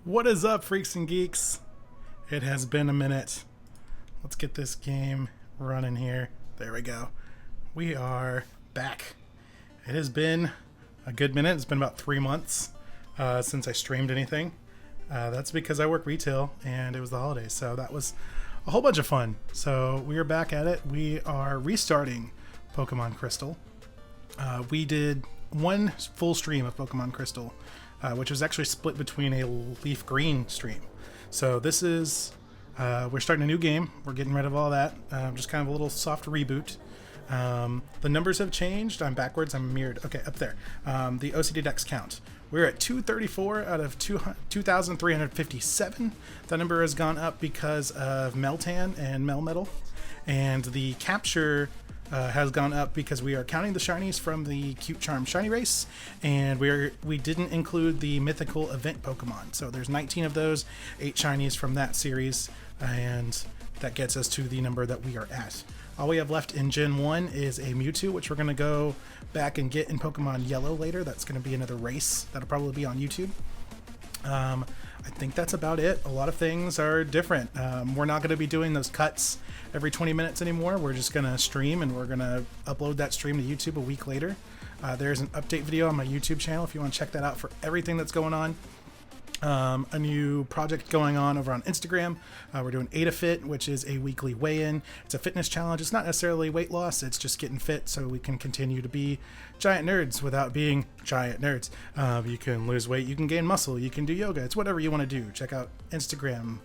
What is up, freaks and geeks? It has been a minute. Let's get this game running here. There we go. We are back. It has been a good minute. It's been about 3 months since I streamed anything. That's because I work retail and it was the holidays, so that was a whole bunch of fun. So we are back at it. We are restarting Pokemon Crystal. We did one full stream of Pokemon Crystal, which was actually split between a Leaf Green stream. So this is, we're starting a new game. We're getting rid of all that. Just kind of a little soft reboot. The numbers have changed. I'm backwards. I'm mirrored. Okay, up there. The OCD Dex count. We're at 234 out of 2,357. That number has gone up because of Meltan and Melmetal. And the capture has gone up because we are counting the shinies from the Cute Charm shiny race, and we didn't include the mythical event Pokemon. So there's 19 of those, 8 shinies from that series, and that gets us to the number that we are at. All we have left in Gen 1 is a Mewtwo, which we're going to go back and get in Pokemon Yellow later. That's going to be another race. That'll probably be on YouTube. I think that's about it. A lot of things are different. We're not going to be doing those cuts every 20 minutes anymore. We're just going to stream, and we're going to upload that stream to YouTube a week later. There's an update video on my YouTube channel if you want to check that out for everything that's going on. A new project going on over on Instagram. We're doing Aedifex, which is a weekly weigh-in. It's a fitness challenge. It's not necessarily weight loss. It's just getting fit so we can continue to be giant nerds without being giant nerds. You can lose weight. You can gain muscle. You can do yoga. It's whatever you want to do. Check out Instagram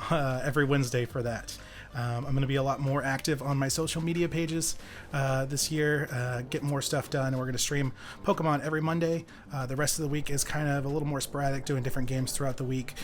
every Wednesday for that. I'm going to be a lot more active on my social media pages this year, get more stuff done, and we're going to stream Pokemon every Monday. The rest of the week is kind of a little more sporadic, doing different games throughout the week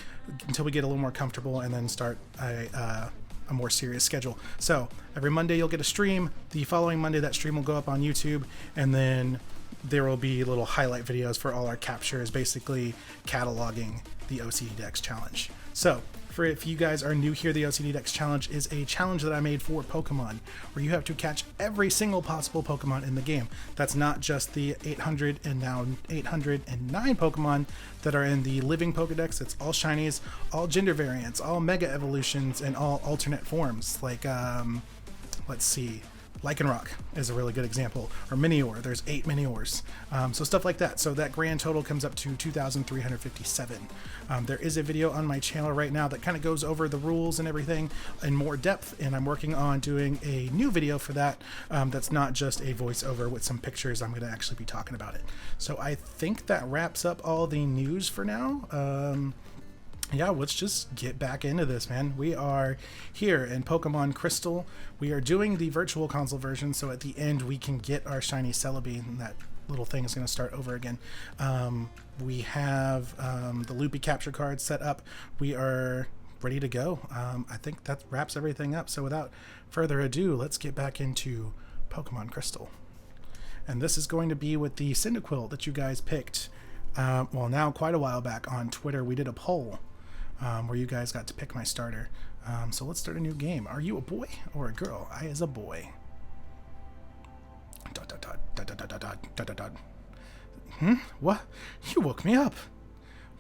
until we get a little more comfortable and then start a more serious schedule. So every Monday you'll get a stream. The following Monday that stream will go up on YouTube, and then there will be little highlight videos for all our captures, basically cataloging the OCD Dex challenge. So if you guys are new here, the OCD Dex Challenge is a challenge that I made for Pokemon, where you have to catch every single possible Pokemon in the game. That's not just the 800 and now 809 Pokemon that are in the living Pokedex. It's all shinies, all gender variants, all mega evolutions, and all alternate forms. Like, let's see, Lycanroc is a really good example, or Minior. There's 8 Miniors, so stuff like that. So that grand total comes up to 2,357. There is a video on my channel right now that kind of goes over the rules and everything in more depth, and I'm working on doing a new video for that. That's not just a voiceover with some pictures. I'm going to actually be talking about it. So I think that wraps up all the news for now. Yeah, let's just get back into this, man. We are here in Pokemon Crystal. We are doing the virtual console version, so at the end we can get our shiny Celebi, and that little thing is going to start over again. We have the Loopy capture card set up. We are ready to go. I think that wraps everything up. So without further ado, let's get back into Pokemon Crystal. And this is going to be with the Cyndaquil that you guys picked. Well, now quite a while back on Twitter, we did a poll where you guys got to pick my starter. So let's start a new game. Are you a boy or a girl? I is a boy. What? You woke me up.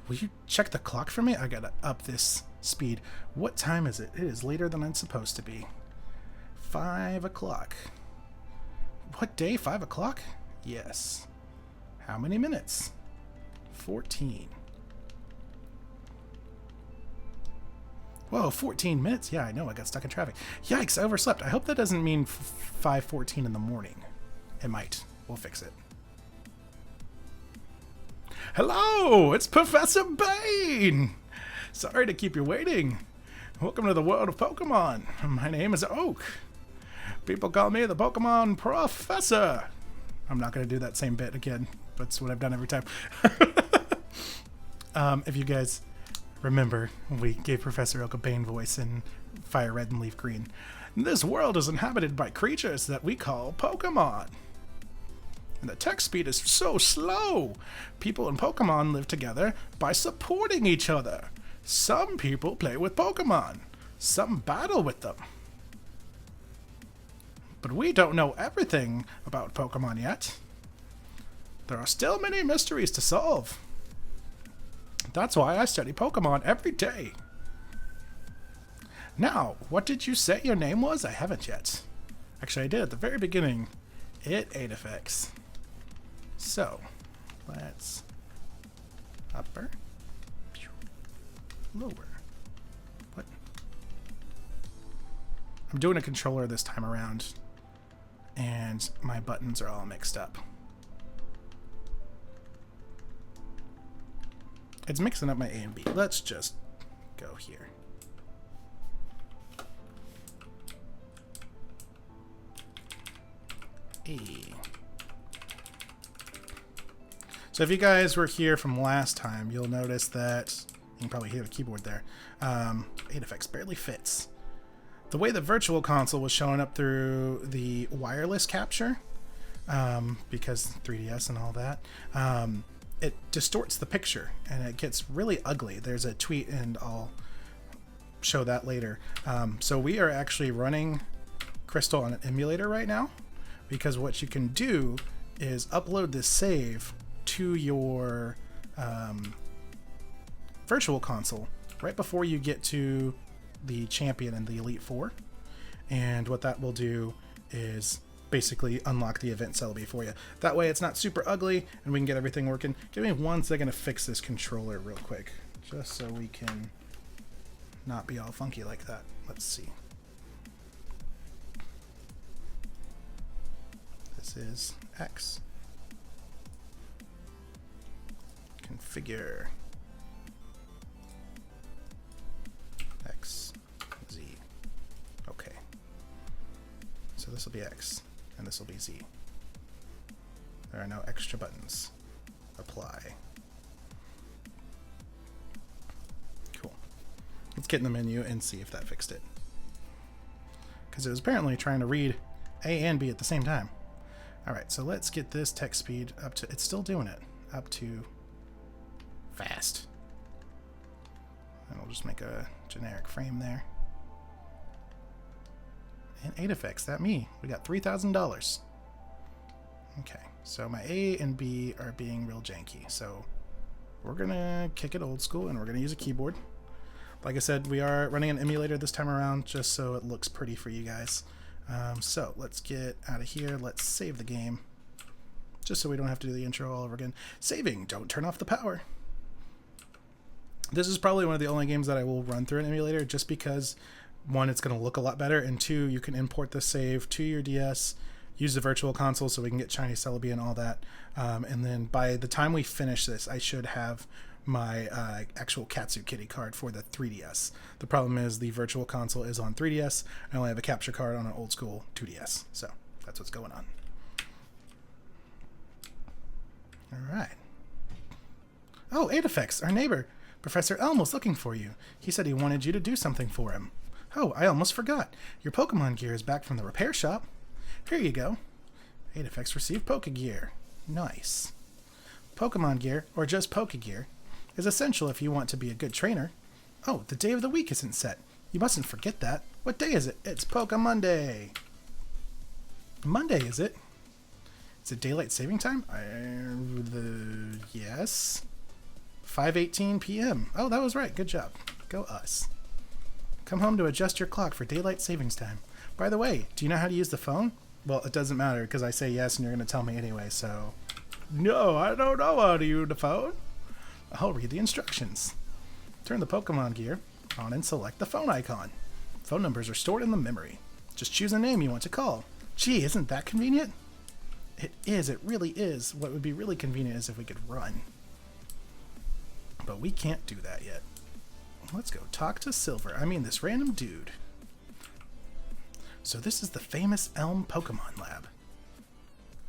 Will you check the clock for me? I gotta up this speed. What time is it? It is later than I'm supposed to be. 5 o'clock. What day? 5 o'clock? Yes. How many minutes? 14. Whoa, 14 minutes? Yeah, I know. I got stuck in traffic. Yikes, I overslept. I hope that doesn't mean 5:14 in the morning. It might. We'll fix it. Hello, it's Professor Bane! Sorry to keep you waiting. Welcome to the world of Pokemon. My name is Oak. People call me the Pokemon Professor. I'm not going to do that same bit again. That's what I've done every time. If you guys remember, we gave Professor Oak a Bane voice in Fire Red and Leaf Green. This world is inhabited by creatures that we call Pokemon. And the text speed is so slow. People and Pokemon live together by supporting each other. Some people play with Pokemon. Some battle with them. But we don't know everything about Pokemon yet. There are still many mysteries to solve. That's why I study Pokemon every day. Now, what did you say your name was? I haven't yet. Actually, I did at the very beginning. Aedifex. So, let's upper, lower. What? I'm doing a controller this time around, and my buttons are all mixed up. It's mixing up my A and B. Let's just go here. A. So if you guys were here from last time, you'll notice that you can probably hear the keyboard there. Aedifex barely fits. The way the Virtual Console was showing up through the wireless capture, because 3DS and all that, it distorts the picture and it gets really ugly. There's a tweet and I'll show that later. So we are actually running Crystal on an emulator right now, because what you can do is upload this save to your Virtual Console right before you get to the Champion and the Elite Four. And what that will do is basically unlock the event Celebi for you. That way it's not super ugly and we can get everything working. Give me 1 second to fix this controller real quick, just so we can not be all funky like that. Let's see. This is X. Configure X, Z. Okay. So this will be X, and this will be Z. There are no extra buttons. Apply. Cool. Let's get in the menu and see if that fixed it. Because it was apparently trying to read A and B at the same time. Alright, so let's get this text speed up to... It's still doing it. Up to... fast. And we'll just make a generic frame there. And Aedifex, that me. We got $3,000. Okay, so my A and B are being real janky. So we're gonna kick it old school and we're gonna use a keyboard. Like I said, we are running an emulator this time around just so it looks pretty for you guys. So let's get out of here. Let's save the game. Just so we don't have to do the intro all over again. Saving, don't turn off the power. This is probably one of the only games that I will run through an emulator just because, one, it's going to look a lot better, and two, you can import the save to your DS, use the Virtual Console so we can get shiny Celebi and all that. And then by the time we finish this, I should have my actual Katsu Kitty card for the 3DS. The problem is the Virtual Console is on 3DS. I only have a capture card on an old school 2DS. So that's what's going on. All right. Oh, Aedifex, our neighbor. Professor Elm was looking for you. He said he wanted you to do something for him. Oh, I almost forgot. Your Pokemon gear is back from the repair shop. Here you go. Aedifex received Pokegear. Nice. Pokemon gear, or just Pokegear, is essential if you want to be a good trainer. Oh, the day of the week isn't set. You mustn't forget that. What day is it? It's Pokemonday. Monday, is it? Is it daylight saving time? Yes. 5:18 p.m. Oh, that was right. Good job. Go us. Come home to adjust your clock for daylight savings time. By the way, do you know how to use the phone? Well, it doesn't matter because I say yes and you're going to tell me anyway, so... No, I don't know how to use the phone. I'll read the instructions. Turn the Pokemon gear on and select the phone icon. Phone numbers are stored in the memory. Just choose a name you want to call. Gee, isn't that convenient? It is. It really is. What would be really convenient is if we could run. But we can't do that yet. Let's go talk to Silver. I mean, this random dude. So this is the famous Elm Pokemon Lab.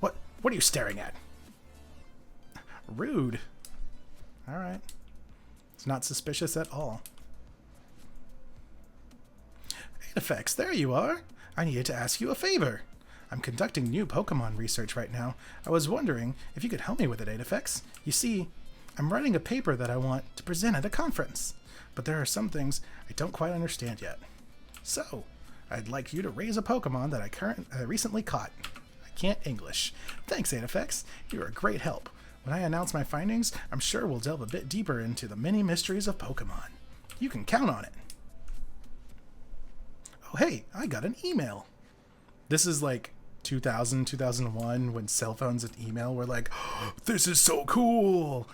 What are you staring at? Rude. Alright. It's not suspicious at all. Aedifex, there you are. I needed to ask you a favor. I'm conducting new Pokemon research right now. I was wondering if you could help me with it, Aedifex. You see, I'm writing a paper that I want to present at a conference, but there are some things I don't quite understand yet. So, I'd like you to raise a Pokemon that I recently caught. I can't English. Thanks, Aedifex. You're a great help. When I announce my findings, I'm sure we'll delve a bit deeper into the many mysteries of Pokemon. You can count on it. Oh, hey, I got an email. This is like 2000, 2001 when cell phones and email were like, oh, this is so cool.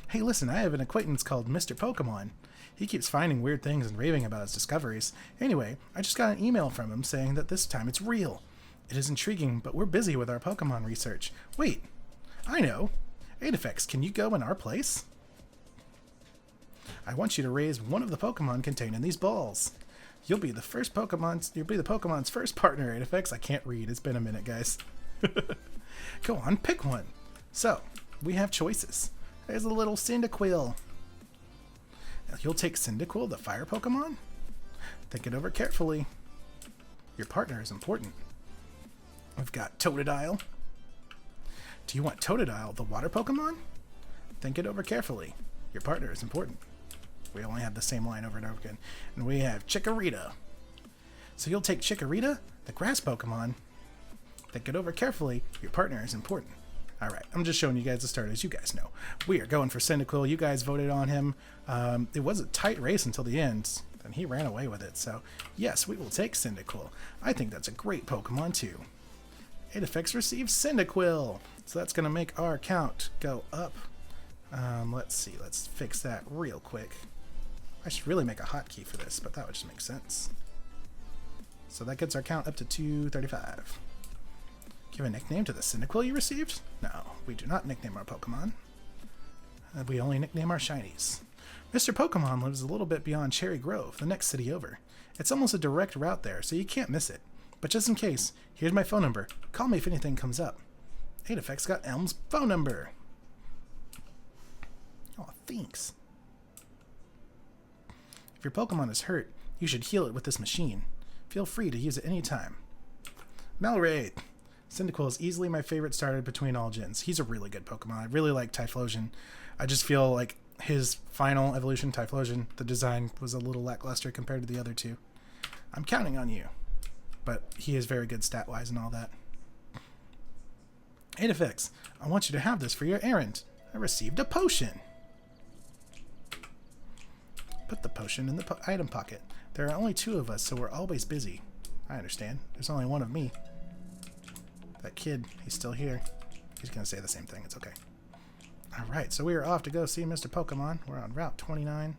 Hey, listen, I have an acquaintance called Mr. Pokemon. He keeps finding weird things and raving about his discoveries. Anyway, I just got an email from him saying that this time it's real. It is intriguing, but we're busy with our Pokemon research. Wait, I know. Aedifex, can you go in our place? I want you to raise one of the Pokemon contained in these balls. You'll be the Pokemon's first partner, Aedifex. I can't read. It's been a minute, guys. Go on, pick one. So, we have choices. There's a little Cyndaquil. You'll take Cyndaquil, the fire Pokemon? Think it over carefully. Your partner is important. We've got Totodile. Do you want Totodile, the water Pokemon? Think it over carefully. Your partner is important. We only have the same line over and over again. And we have Chikorita. So you'll take Chikorita, the grass Pokemon. Think it over carefully. Your partner is important. Alright, I'm just showing you guys the start. As you guys know, we are going for Cyndaquil. You guys voted on him. It was a tight race until the end, and he ran away with it. So, yes, we will take Cyndaquil. I think that's a great Pokemon, too. Aedifex receives Cyndaquil. So that's going to make our count go up. Let's see. Let's fix that real quick. I should really make a hotkey for this, but that would just make sense. So that gets our count up to 235. Give a nickname to the Cyndaquil you received? No, we do not nickname our Pokemon. We only nickname our shinies. Mr. Pokemon lives a little bit beyond Cherry Grove, the next city over. It's almost a direct route there, so you can't miss it. But just in case, here's my phone number. Call me if anything comes up. Aedifex got Elm's phone number. Oh, thanks. If your Pokemon is hurt, you should heal it with this machine. Feel free to use it anytime. Melraid. Cyndaquil is easily my favorite starter between all gens. He's a really good Pokemon. I really like Typhlosion. I just feel like his final evolution, Typhlosion, the design was a little lackluster compared to the other two. I'm counting on you. But he is very good stat-wise and all that. Aedifex, I want you to have this for your errand. I received a potion. Put the potion in the item pocket. There are only 2 of us, so we're always busy. I understand. There's only 1 of me. That kid, he's still here. He's going to say the same thing. It's okay. Alright, so we are off to go see Mr. Pokemon. We're on Route 29.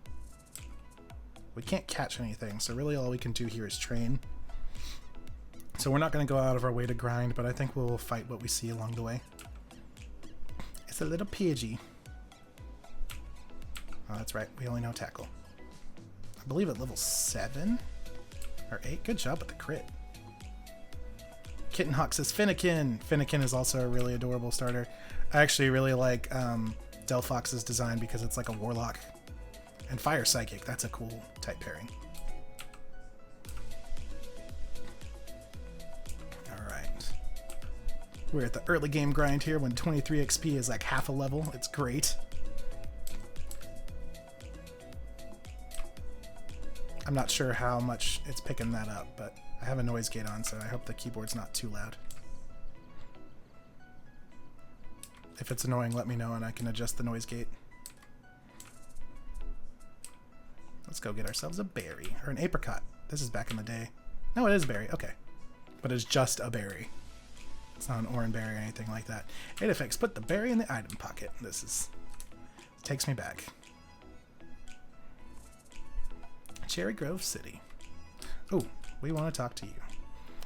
We can't catch anything, so really all we can do here is train. So we're not going to go out of our way to grind, but I think we'll fight what we see along the way. It's a little Pidgey. Oh, that's right. We only know Tackle. I believe at level 7 or 8. Good job with the crit. Kittenhawk says Finnegan. Finnegan is also a really adorable starter. I actually really like Delphox's design because it's like a warlock. And Fire Psychic, that's a cool type pairing. Alright. We're at the early game grind here when 23 XP is like half a level. It's great. I'm not sure how much it's picking that up, but I have a noise gate on, so I hope the keyboard's not too loud. If it's annoying, let me know and I can adjust the noise gate. Let's go get ourselves a berry, or an apricot. This is back in the day. No, it is berry, okay. But it's just a berry. It's not an orange berry or anything like that. Aedifex, put the berry in the item pocket. This takes me back. Cherry Grove City. Oh, we want to talk to you.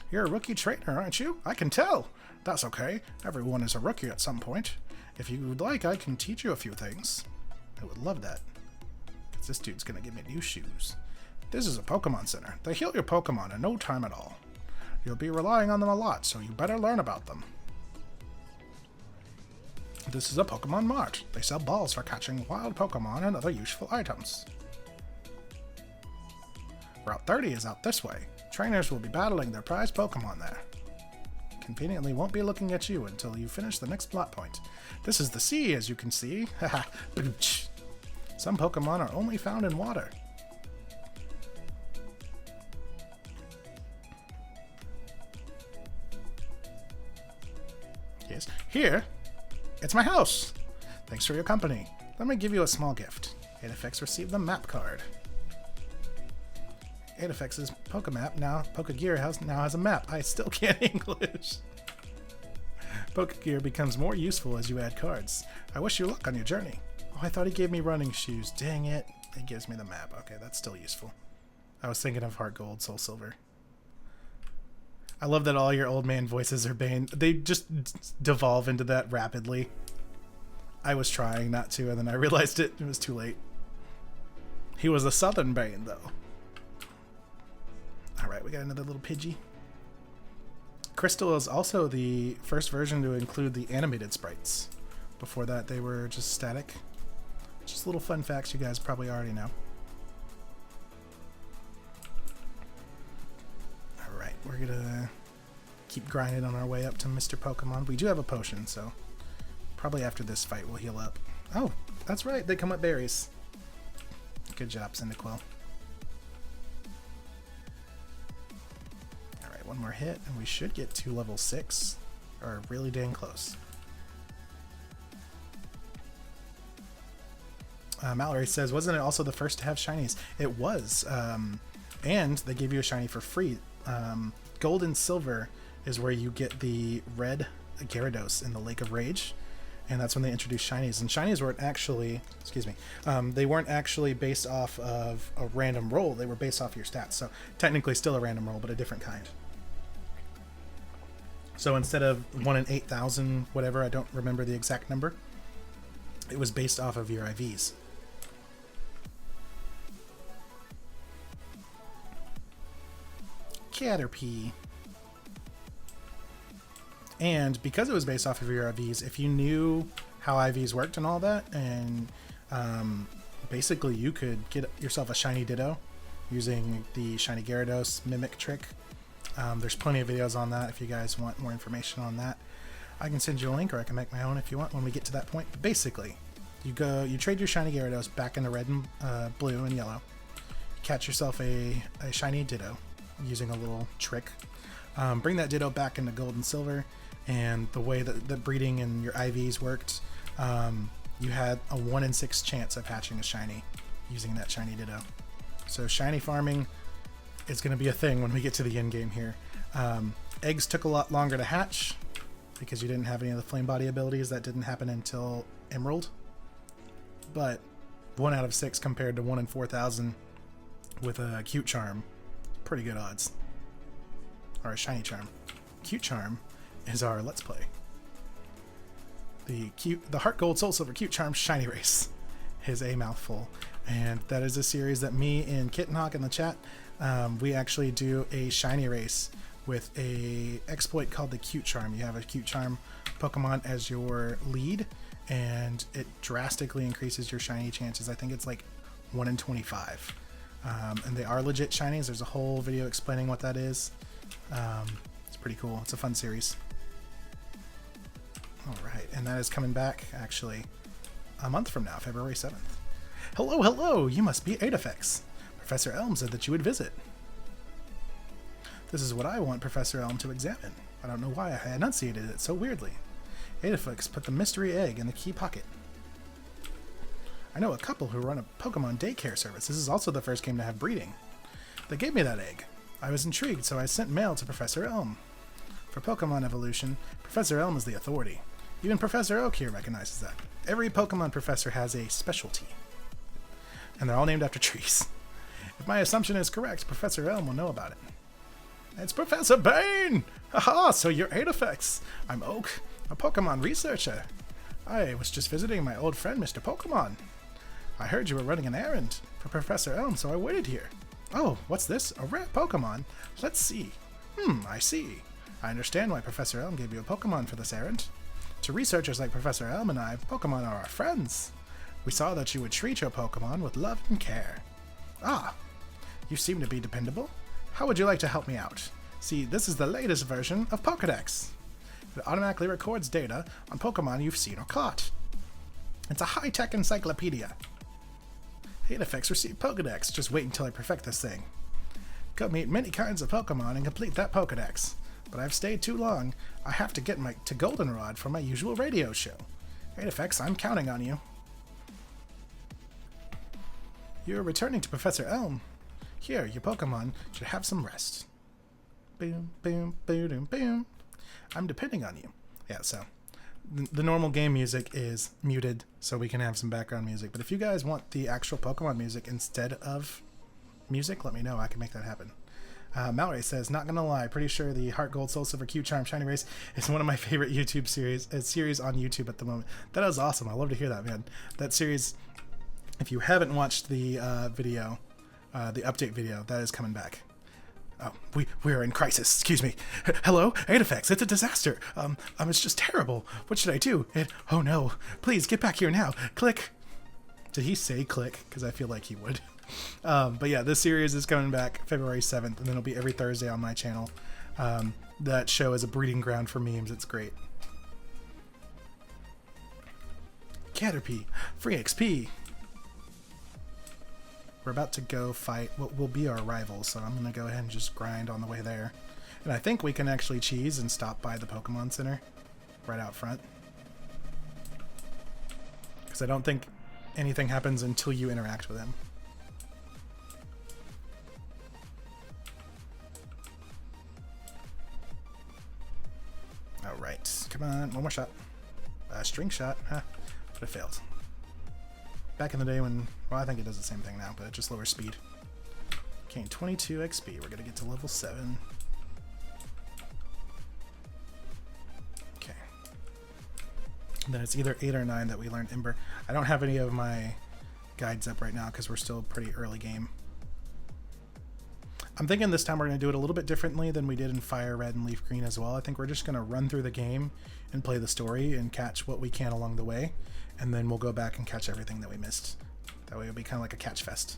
You're a rookie trainer, aren't you? I can tell. That's okay. Everyone is a rookie at some point. If you would like, I can teach you a few things. I would love that. Because this dude's going to give me new shoes. This is a Pokemon Center. They heal your Pokemon in no time at all. You'll be relying on them a lot, so you better learn about them. This is a Pokemon Mart. They sell balls for catching wild Pokemon and other useful items. Route 30 is out this way. Trainers will be battling their prized Pokemon there. Conveniently won't be looking at you until you finish the next plot point. This is the sea, as you can see. Haha, booch. Some Pokemon are only found in water. Yes, here It's my house! Thanks for your company. Let me give you a small gift. Aedifex received the map card. Aedifex's Pokemap Pokegear now has a map. I still can't English. Pokegear becomes more useful as you add cards. I wish you luck on your journey. Oh, I thought he gave me running shoes. Dang it. He gives me the map. Okay, that's still useful. I was thinking of Heart Gold, Soul Silver. I love that all your old man voices are Bane. They just devolve into that rapidly. I was trying not to, and then I realized it was too late. He was a Southern Bane, though. Alright, we got another little Pidgey. Crystal is also the first version to include the animated sprites. Before that, they were just static. Just little fun facts you guys probably already know. Alright, we're gonna keep grinding on our way up to Mr. Pokemon. We do have a potion, so probably after this fight we'll heal up. Oh, that's right, they come with berries. Good job, Cyndaquil. Alright, one more hit, and we should get to level 6. Or really dang close. Mallory says, wasn't it also the first to have shinies? It was. And they gave you a shiny for free. Gold and silver is where you get the red Gyarados in the Lake of Rage. And that's when they introduced shinies. And shinies weren't actually, they weren't actually based off of a random roll. They were based off your stats. So technically still a random roll, but a different kind. So instead of 1 in 8,000, whatever, I don't remember the exact number, it was based off of your IVs. Caterpie. And because it was based off of your IVs, if you knew how IVs worked and all that, and basically you could get yourself a shiny Ditto using the shiny Gyarados mimic trick. There's plenty of videos on that if you guys want more information on that. I can send you a link, or I can make my own if you want when we get to that point. But basically, you trade your shiny Gyarados back into red and blue and yellow. Catch yourself a shiny Ditto using a little trick. Bring that Ditto back into gold and silver, and the way that the breeding and your IVs worked, you had a 1 in 6 chance of hatching a shiny using that shiny Ditto. So shiny farming is going to be a thing when we get to the end game here. Eggs took a lot longer to hatch because you didn't have any of the flame body abilities. That didn't happen until Emerald. But 1 out of 6 compared to 1 in 4,000 with a cute charm, pretty good odds. Or a shiny charm. Cute charm is our Let's Play. The Heart Gold Soul Silver Cute Charm Shiny Race is a mouthful, and that is a series that me and Kittenhawk in the chat, we actually do a shiny race with a exploit called the Cute Charm. You have a Cute Charm Pokemon as your lead, and it drastically increases your shiny chances. I think it's like 1 in 25. And they are legit shinies. There's a whole video explaining what that is. It's pretty cool. It's a fun series. Alright, and that is coming back, actually, a month from now, February 7th. Hello, hello! You must be Aedifex. Professor Elm said that you would visit. This is what I want Professor Elm to examine. I don't know why I enunciated it so weirdly. Aedifex put the mystery egg in the key pocket. I know a couple who run a Pokemon daycare service. This is also the first game to have breeding. They gave me that egg. I was intrigued, so I sent mail to Professor Elm. For Pokemon evolution, Professor Elm is the authority. Even Professor Oak here recognizes that. Every Pokemon professor has a specialty. And they're all named after trees. If my assumption is correct, Professor Elm will know about it. It's Professor Bane! Haha, so you're Aedifex. I'm Oak, a Pokemon researcher. I was just visiting my old friend, Mr. Pokemon. I heard you were running an errand for Professor Elm, so I waited here. Oh, what's this? A rare Pokemon? Let's see. I see. I understand why Professor Elm gave you a Pokemon for this errand. To researchers like Professor Elm and I, Pokemon are our friends. We saw that you would treat your Pokemon with love and care. Ah, you seem to be dependable. How would you like to help me out? See, this is the latest version of Pokédex. It automatically records data on Pokemon you've seen or caught. It's a high-tech encyclopedia. Aedifex received Pokédex. Just wait until I perfect this thing. Go meet many kinds of Pokemon and complete that Pokédex. But I've stayed too long. I have to get to Goldenrod for my usual radio show. Aedifex, I'm counting on you. You're returning to Professor Elm. Here, your Pokemon should have some rest. Boom, boom, boom, boom. I'm depending on you. Yeah, so the normal game music is muted so we can have some background music. But if you guys want the actual Pokemon music instead of music, let me know. I can make that happen. Mallory says, not gonna lie, pretty sure the Heart Gold Soul Silver Q Charm Shiny Race is one of my favorite YouTube series on YouTube at the moment. That is awesome. I love to hear that, man. That series, if you haven't watched the video, the update video, that is coming back. Oh, we are in crisis. Excuse me. Hello, Aedifex. It's a disaster. It's just terrible. What should I do? Oh no! Please get back here now. Click. Did he say click? Because I feel like he would. But yeah, this series is coming back February 7th, and then it'll be every Thursday on my channel. That show is a breeding ground for memes. It's great. Caterpie, free XP. We're about to go fight what will be our rival, so I'm going to go ahead and just grind on the way there. And I think we can actually cheese and stop by the Pokemon Center right out front. Because I don't think anything happens until you interact with him. Alright, come on, one more shot. String shot, huh? But it failed. Back in the day when, well, I think it does the same thing now, but it just lowers speed. Gain 22 XP. We're going to get to level 7. Okay. And then it's either 8 or 9 that we learn Ember. I don't have any of my guides up right now because we're still pretty early game. I'm thinking this time we're going to do it a little bit differently than we did in Fire Red and Leaf Green as well. I think we're just going to run through the game and play the story and catch what we can along the way. And then we'll go back and catch everything that we missed. That way it'll be kind of like a catch fest.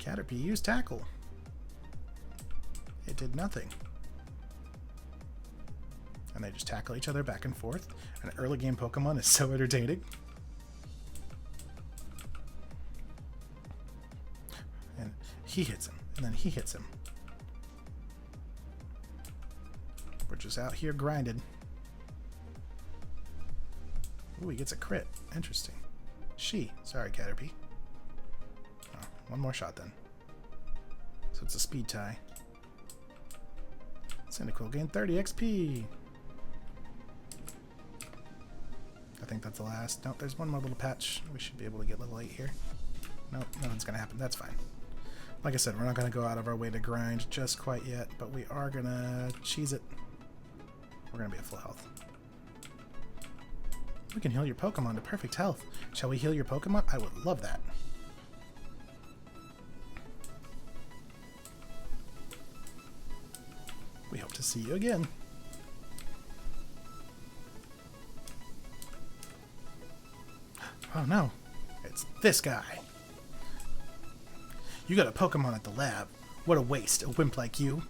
Caterpie used Tackle. It did nothing. And they just tackle each other back and forth. An early game Pokemon is so entertaining. And he hits him. And then he hits him. We're just out here grinding. Ooh, he gets a crit. Interesting. Sorry, Caterpie. Oh, one more shot then. So it's a speed tie. Cyndaquil gained 30 XP. I think that's the last. Nope, there's one more little patch. We should be able to get level 8 here. Nope, nothing's going to happen. That's fine. Like I said, we're not going to go out of our way to grind just quite yet, but we are going to cheese it. We're going to be at full health. We can heal your Pokemon to perfect health. Shall we heal your Pokemon? I would love that. We hope to see you again. Oh no, it's this guy. You got a Pokemon at the lab. What a waste, a wimp like you.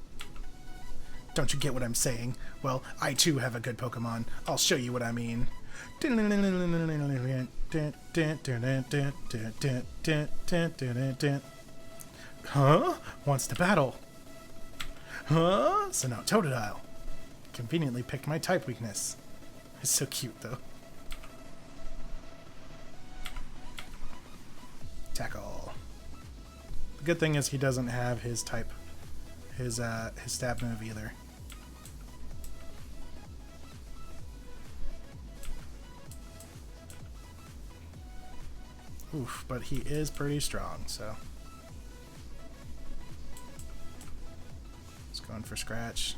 Don't you get what I'm saying? Well, I too have a good Pokemon. I'll show you what I mean. Huh? Wants to battle. Huh? So now Totodile. Conveniently picked my type weakness. It's so cute though. Tackle. The good thing is he doesn't have his type, his stab move either. Oof, but he is pretty strong, so. He's going for scratch.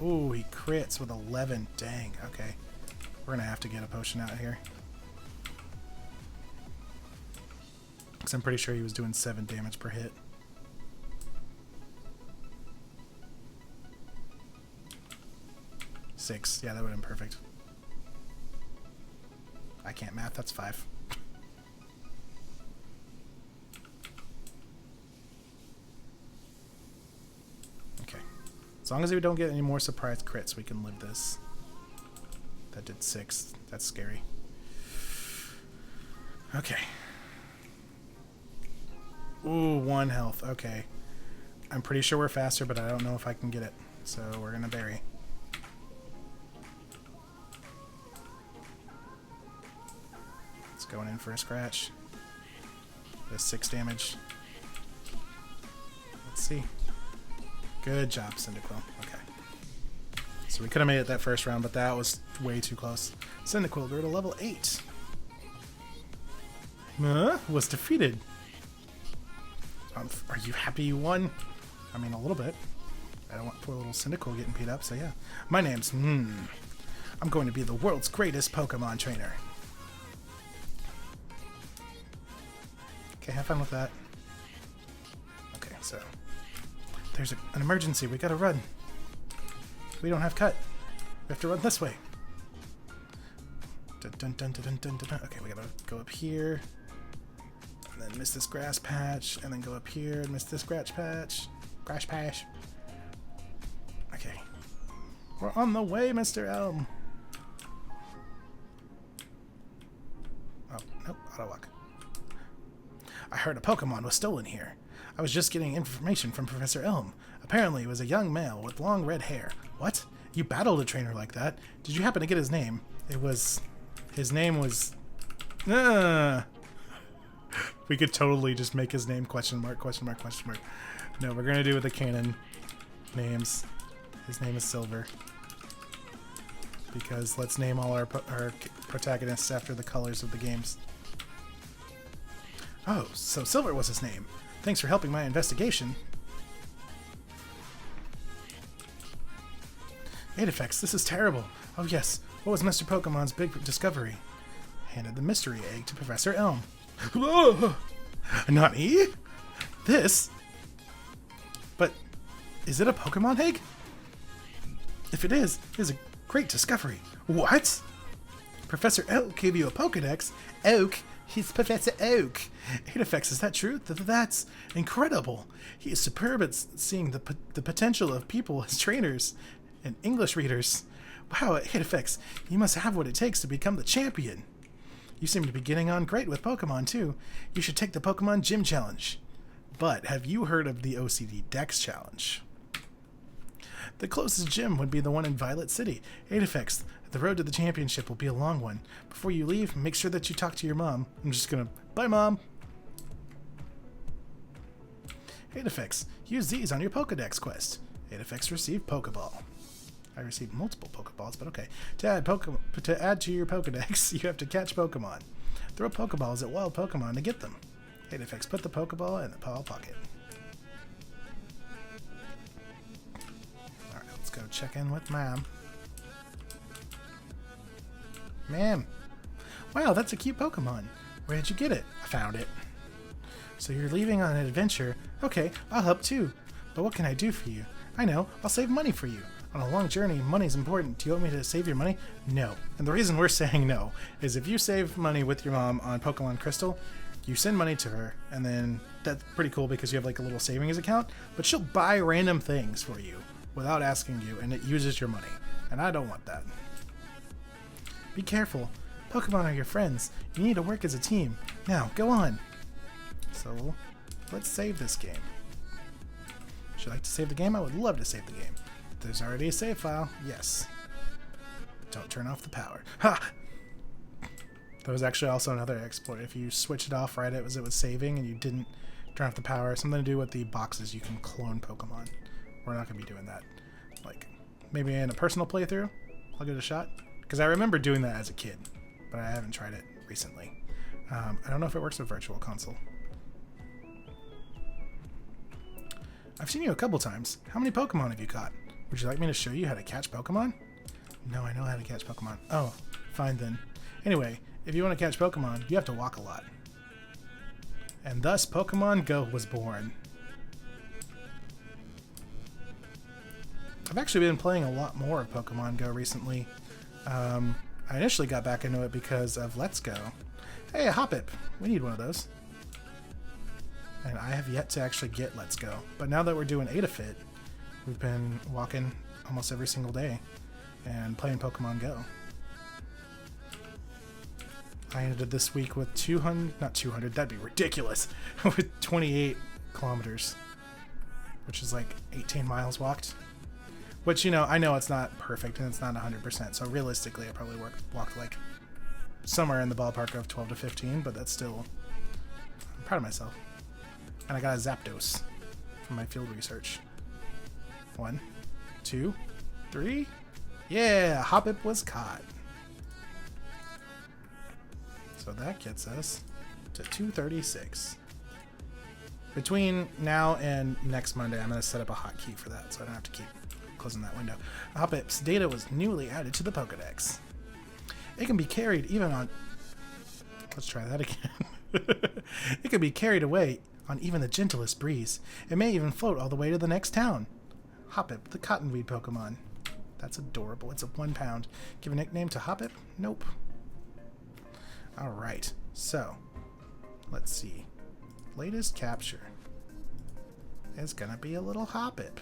Ooh, he crits with 11. Dang, okay. We're gonna have to get a potion out here. Because I'm pretty sure he was doing 7 damage per hit. Six. Yeah, that would have been perfect. I can't math, that's 5. Okay. As long as we don't get any more surprise crits, we can live this. That did 6. That's scary. Okay. Ooh, 1 health. Okay. I'm pretty sure we're faster, but I don't know if I can get it. So we're gonna bury. Going in for a scratch. Does 6 damage. Let's see. Good job, Cyndaquil. Okay. So we could have made it that first round, but that was way too close. Cyndaquil grew to level 8. Was defeated. Are you happy you won? I mean, a little bit. I don't want poor little Cyndaquil getting beat up, so yeah. My name's I'm going to be the world's greatest Pokemon trainer. Okay, have fun with that. Okay, so there's an emergency. We gotta run. We don't have cut. We have to run this way. Dun, dun, dun, dun, dun, dun, dun. Okay, we gotta go up here. And then miss this grass patch. And then go up here and miss this scratch patch. Crash patch. Okay. We're on the way, Mr. Elm. Oh, nope, auto walk. I heard a Pokemon was stolen here. I was just getting information from Professor Elm. Apparently it was a young male with long red hair. What? You battled a trainer like that? Did you happen to get his name? His name was... We could totally just make his name question mark, question mark, question mark. No, we're gonna do with the canon names. His name is Silver. Because let's name all our protagonists after the colors of the games. Oh, so Silver was his name. Thanks for helping my investigation. Aedifex, this is terrible. Oh yes, what was Mr. Pokemon's big discovery? Handed the mystery egg to Professor Elm. Nani? This? But is it a Pokemon egg? If it is a great discovery. What? Professor Oak gave you a Pokedex? Oak? He's Professor Oak. Aedifex, is that true? That's incredible. He is superb at seeing the potential of people as trainers and English readers. Wow, Aedifex, you must have what it takes to become the champion. You seem to be getting on great with Pokemon, too. You should take the Pokemon Gym Challenge. But have you heard of the OCD Dex Challenge? The closest gym would be the one in Violet City. Aedifex, the road to the championship will be a long one. Before you leave, make sure that you talk to your mom. I'm just gonna... Bye, Mom! Aedifex, use these on your Pokedex quest. Aedifex received Pokeball. I received multiple Pokeballs, but okay. To add to your Pokedex, you have to catch Pokemon. Throw Pokeballs at wild Pokemon to get them. Aedifex, put the Pokeball in the paw pocket. Alright, let's go check in with Mom. Ma'am. Wow, that's a cute Pokemon. Where did you get it? I found it. So you're leaving on an adventure. Okay, I'll help too. But what can I do for you? I know, I'll save money for you. On a long journey, money's important. Do you want me to save your money? No. And the reason we're saying no is if you save money with your mom on Pokemon Crystal, you send money to her, and then that's pretty cool because you have like a little savings account, but she'll buy random things for you without asking you, and it uses your money. And I don't want that. Be careful. Pokemon are your friends. You need to work as a team. Now, go on. So, let's save this game. Would you like to save the game? I would love to save the game. There's already a save file. Yes. Don't turn off the power. Ha! There was actually also another exploit. If you switch it off right as it was saving and you didn't turn off the power, something to do with the boxes, you can clone Pokemon. We're not going to be doing that. Like, maybe in a personal playthrough, I'll give it a shot. Because I remember doing that as a kid, but I haven't tried it recently. I don't know if it works with Virtual Console. I've seen you a couple times. How many Pokemon have you caught? Would you like me to show you how to catch Pokemon? No, I know how to catch Pokemon. Oh, fine then. Anyway, if you want to catch Pokemon, you have to walk a lot. And thus, Pokemon Go was born. I've actually been playing a lot more of Pokemon Go recently. I initially got back into it because of Let's Go. Hey, a Hoppip! We need one of those. And I have yet to actually get Let's Go. But now that we're doing Aedifit, we've been walking almost every single day and playing Pokemon Go. I ended this week with 200, that'd be ridiculous, with 28 kilometers, which is like 18 miles walked. Which, you know, I know it's not perfect and it's not 100%, so realistically I probably walked like somewhere in the ballpark of 12 to 15, but that's still, I'm proud of myself. And I got a Zapdos from my field research. 1, 2, 3. Yeah, Hoppip was caught. So that gets us to 236. Between now and next Monday, I'm going to set up a hotkey for that, so I don't have to keep closing that window. Hoppip's data was newly added to the Pokedex. It can be carried even on... Let's try that again. It can be carried away on even the gentlest breeze. It may even float all the way to the next town. Hoppip, the cottonweed Pokemon. That's adorable. It's a 1 pound. Give a nickname to Hoppip? Nope. Alright, so let's see. Latest capture is gonna be a little Hoppip,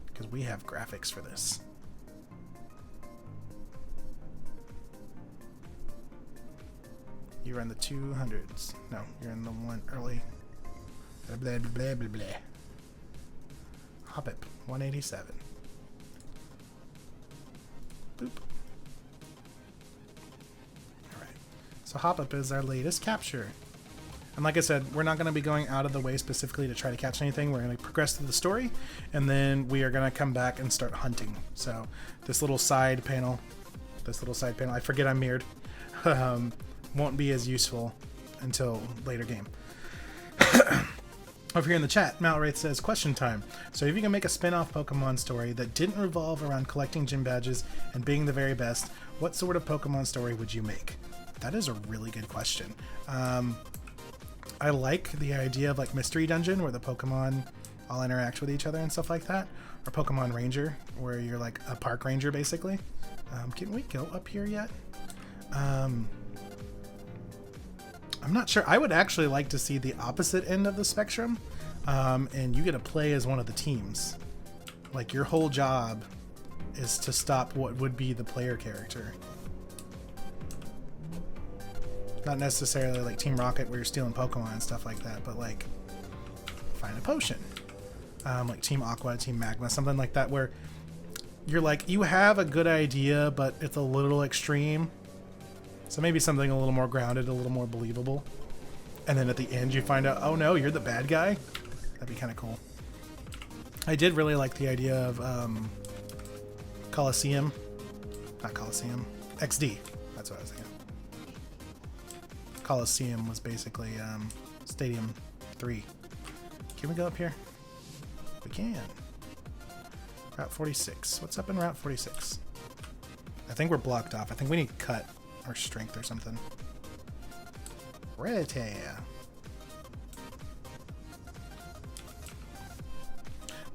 because we have graphics for this. You're in the 200s. No, you're in the one early. Blah, blah, blah, blah, blah. Hoppip, 187. Boop. Alright. So Hoppip is our latest capture. And like I said, we're not going to be going out of the way specifically to try to catch anything. We're going to progress through the story, and then we are going to come back and start hunting. So this little side panel, I forget I'm mirrored, won't be as useful until later game. Over here in the chat, Malwraith says, question time. So if you can make a spin-off Pokemon story that didn't revolve around collecting gym badges and being the very best, what sort of Pokemon story would you make? That is a really good question. I like the idea of like Mystery Dungeon where the Pokemon all interact with each other and stuff like that. Or Pokemon Ranger where you're like a park ranger basically. Can we go up here yet? I'm not sure. I would actually like to see the opposite end of the spectrum. And you get to play as one of the teams. Like your whole job is to stop what would be the player character. Not necessarily like Team Rocket where you're stealing Pokemon and stuff like that, but like find a potion. Like Team Aqua, Team Magma, something like that where you're like, you have a good idea, but it's a little extreme. So maybe something a little more grounded, a little more believable. And then at the end you find out, oh no, you're the bad guy. That'd be kind of cool. I did really like the idea of Coliseum. Not Coliseum. XD. That's what I was thinking. Coliseum was basically Stadium 3. Can we go up here? We can. Route 46. What's up in Route 46? I think we're blocked off. I think we need cut or strength or something. Rete.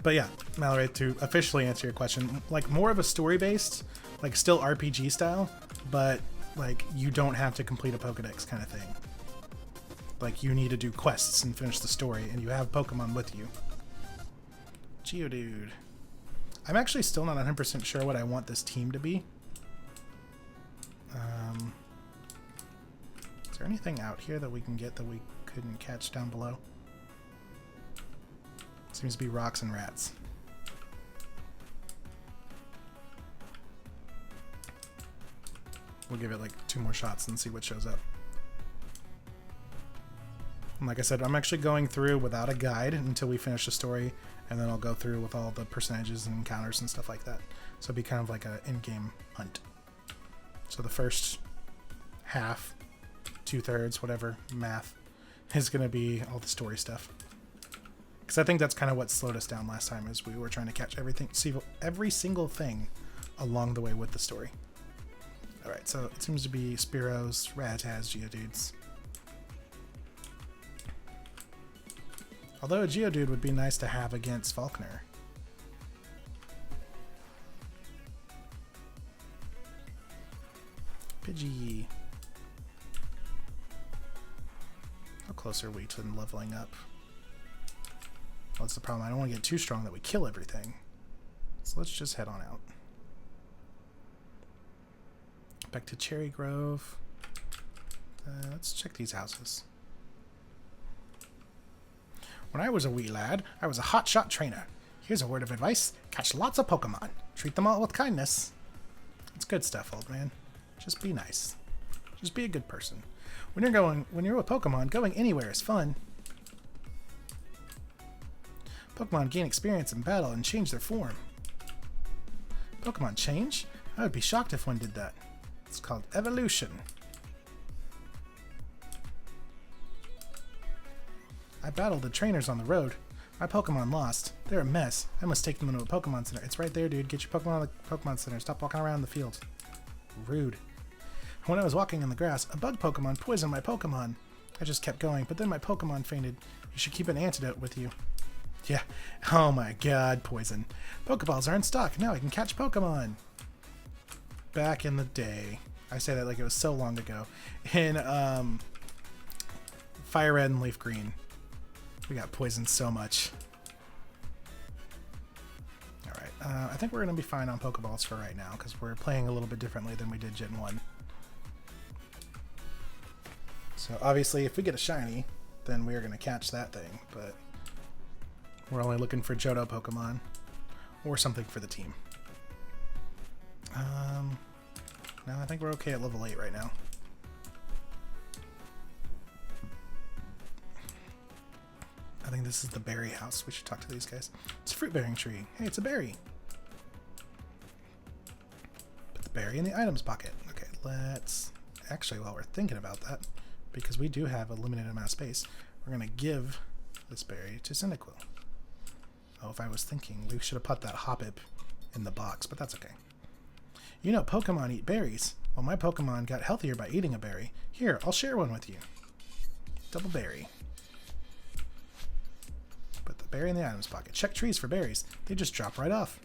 But yeah, Mallory, to officially answer your question, like more of a story-based, like still RPG style, but like you don't have to complete a Pokedex kind of thing. Like you need to do quests and finish the story, and you have Pokemon with you. Geodude. I'm actually still not 100% sure what I want this team to be. Is there anything out here that we can get that we couldn't catch down below? Seems to be rocks and rats. We'll give it like 2 more shots and see what shows up. And like I said, I'm actually going through without a guide until we finish the story, and then I'll go through with all the percentages and encounters and stuff like that. So it'll be kind of like an in-game hunt. So the first half, 2/3, whatever, math, is going to be all the story stuff. Because I think that's kind of what slowed us down last time, is we were trying to catch everything, see every single thing along the way with the story. Alright, so it seems to be Spearows, Rattaz, Geodudes. Although a Geodude would be nice to have against Falkner. Pidgey. How close are we to leveling up? Well, that's the problem. I don't want to get too strong that we kill everything. So let's just head on out. Back to Cherry Grove. Let's check these houses. When I was a wee lad, I was a hotshot trainer. Here's a word of advice. Catch lots of Pokemon. Treat them all with kindness. It's good stuff, old man. Just be nice. Just be a good person. When you're a Pokemon, going anywhere is fun. Pokemon gain experience in battle and change their form. Pokemon change? I would be shocked if one did that. It's called evolution. I battled the trainers on the road. My Pokemon lost. They're a mess. I must take them into a Pokemon Center. It's right there, dude. Get your Pokemon to the Pokemon Center. Stop walking around the field. Rude. When I was walking in the grass, a bug Pokemon poisoned my Pokemon. I just kept going, but then my Pokemon fainted. You should keep an antidote with you. Yeah. Oh my god, poison. Pokeballs are in stock. Now I can catch Pokemon. Back in the day. I say that like it was so long ago. In Fire Red and Leaf Green. We got poisoned so much. Alright, I think we're going to be fine on Pokeballs for right now, because we're playing a little bit differently than we did Gen 1. So obviously, if we get a shiny, then we're going to catch that thing, but we're only looking for Johto Pokemon, or something for the team. No, I think we're okay at level 8 right now. I think this is the berry house. We should talk to these guys. It's a fruit bearing tree. Hey, it's a berry. Put the berry in the items pocket. Okay, let's... Actually, while we're thinking about that, because we do have a limited amount of space, we're going to give this berry to Cyndaquil. Oh, if I was thinking, we should have put that Hoppip in the box, but that's okay. You know Pokemon eat berries. Well, my Pokemon got healthier by eating a berry. Here, I'll share one with you. Double berry. Put the berry in the items pocket. Check trees for berries. They just drop right off.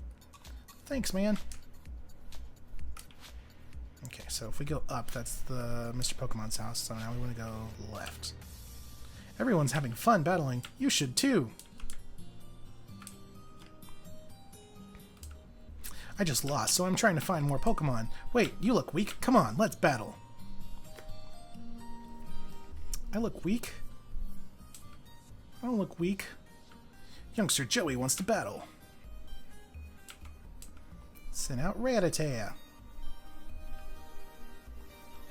Thanks, man. Okay, so if we go up, that's the Mr. Pokemon's house. So now we want to go left. Everyone's having fun battling. You should too. I just lost, so I'm trying to find more Pokemon. Wait, you look weak. Come on, let's battle. I look weak? I don't look weak. Youngster Joey wants to battle. Send out Rattata.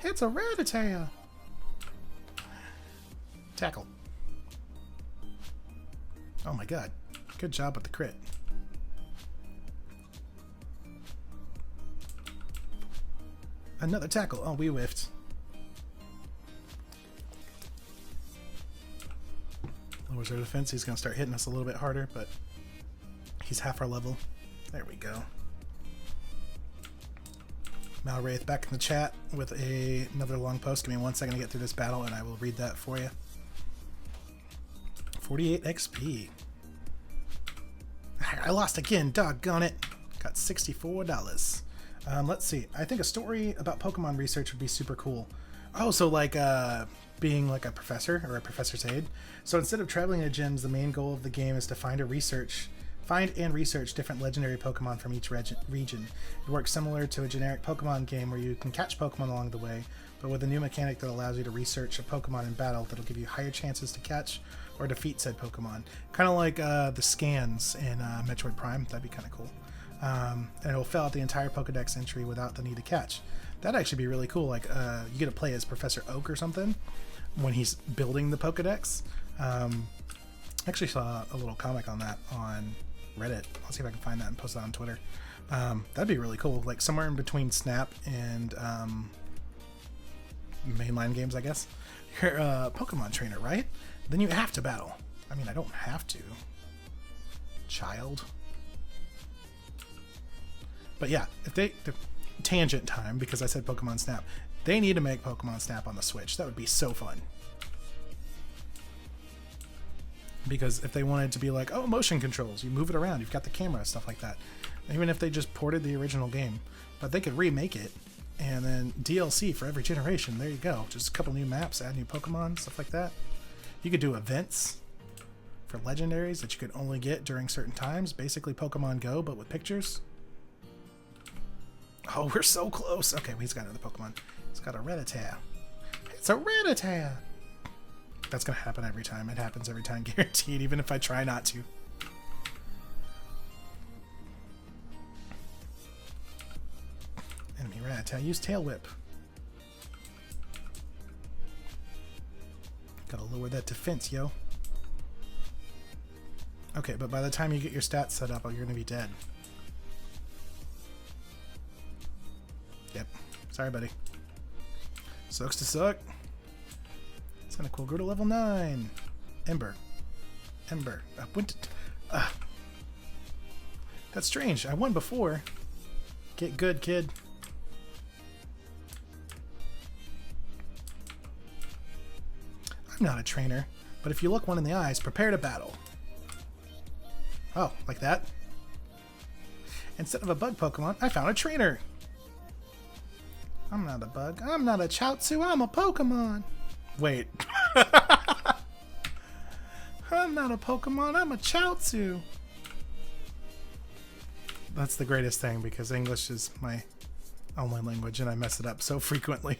It's a Rattata. Tackle. Oh my god. Good job with the crit. Another tackle. Oh, we whiffed. Lowers our defense. He's going to start hitting us a little bit harder, but he's half our level. There we go. Malwraith back in the chat with another long post. Give me 1 second to get through this battle, and I will read that for you. 48 XP. I lost again. Doggone it. Got $64. Let's see. I think a story about Pokemon research would be super cool. Oh, so like being like a professor or a professor's aide. So instead of traveling to gyms, the main goal of the game is to find and research different legendary Pokemon from each region. It works similar to a generic Pokemon game where you can catch Pokemon along the way, but with a new mechanic that allows you to research a Pokemon in battle that'll give you higher chances to catch or defeat said Pokemon. Kind of like the scans in Metroid Prime. That'd be kind of cool. And it'll fill out the entire Pokedex entry without the need to catch. That'd actually be really cool. Like you get to play as Professor Oak or something when he's building the Pokedex. I actually saw a little comic on that on Reddit. I'll see if I can find that and post that on Twitter. That'd be really cool. Like somewhere in between Snap and mainline games, I guess. You're a Pokemon trainer, right? Then you have to battle. I mean, I don't have to. Child. But yeah, if they... Tangent time, because I said Pokemon Snap. They need to make Pokemon Snap on the Switch. That would be so fun. Because if they wanted to be like, oh, motion controls, you move it around, you've got the camera, stuff like that. Even if they just ported the original game. But they could remake it, and then DLC for every generation. There you go. Just a couple new maps, add new Pokemon, stuff like that. You could do events for legendaries that you could only get during certain times. Basically Pokemon Go, but with pictures. Oh, we're so close. Okay, he's got another Pokemon. He's got a Rattata. It's a Rattata! That's going to happen every time. It happens every time, guaranteed, even if I try not to. Enemy Rattata. Use Tail Whip. Gotta lower that defense, yo. Okay, but by the time you get your stats set up, you're gonna be dead. Yep. Sorry, buddy. Sucks to suck. It's kinda cool. Go to level 9. Ember. Ember. I went to... That's strange. I won before. Get good, kid. I'm not a trainer, but if you look one in the eyes, prepare to battle. Oh, like that? Instead of a bug Pokemon, I found a trainer. I'm not a bug. I'm not a Chaozu. I'm a Pokemon. Wait. I'm not a Pokemon. I'm a Chaozu. That's the greatest thing because English is my only language and I mess it up so frequently.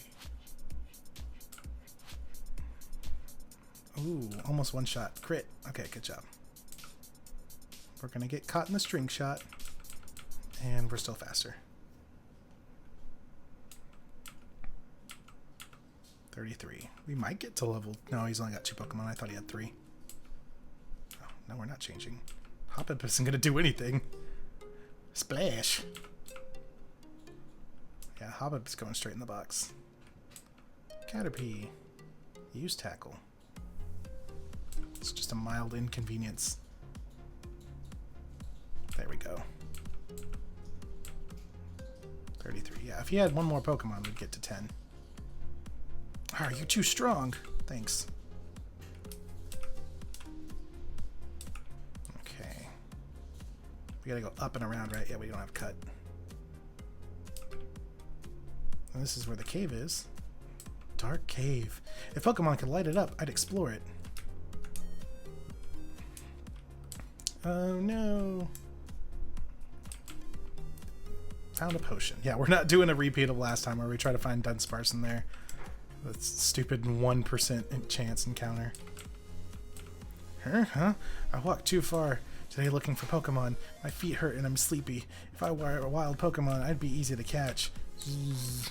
Ooh, almost one shot. Crit. Okay, good job. We're going to get caught in the string shot. And we're still faster. 33. We might get to level... No, he's only got 2 Pokemon. I thought he had 3. Oh, no, we're not changing. Hoppip isn't going to do anything. Splash. Yeah, Hoppip's going straight in the box. Caterpie. Use Tackle. It's just a mild inconvenience. There we go. 33. Yeah, if he had one more Pokemon, we'd get to 10. Oh, you're too strong. Thanks. Okay. We gotta go up and around, right? Yeah, we don't have cut. And this is where the cave is. Dark cave. If Pokemon could light it up, I'd explore it. Oh no. Found a potion. Yeah, we're not doing a repeat of last time where we try to find Dunsparce in there. That's stupid 1% chance encounter. Huh? I walked too far today looking for Pokemon. My feet hurt and I'm sleepy. If I were a wild Pokemon, I'd be easy to catch. It's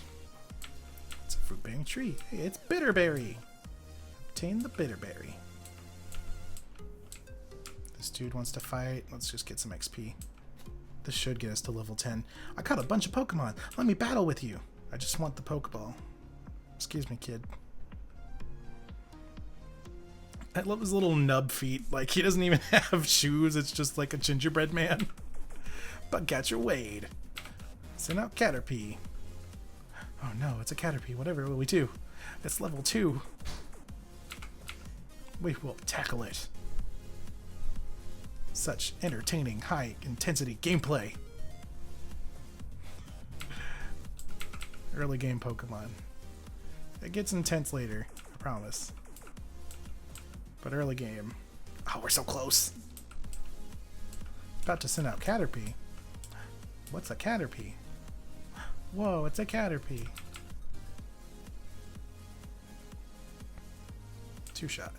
a fruit-bearing tree. Hey, it's Bitterberry. Obtain the Bitterberry. This dude wants to fight. Let's just get some XP. This should get us to level 10. I caught a bunch of Pokemon. Let me battle with you. I just want the Pokeball. Excuse me, kid. I love his little nub feet. Like, he doesn't even have shoes. It's just like a gingerbread man. Bugcatcher Wade. Send out Caterpie. Oh no, it's a Caterpie. Whatever will we do? It's level 2. We will tackle it. Such entertaining, high-intensity gameplay. Early game Pokemon. It gets intense later, I promise. But early game. Oh, we're so close. About to send out Caterpie. What's a Caterpie? Whoa, it's a Caterpie. 2-shot.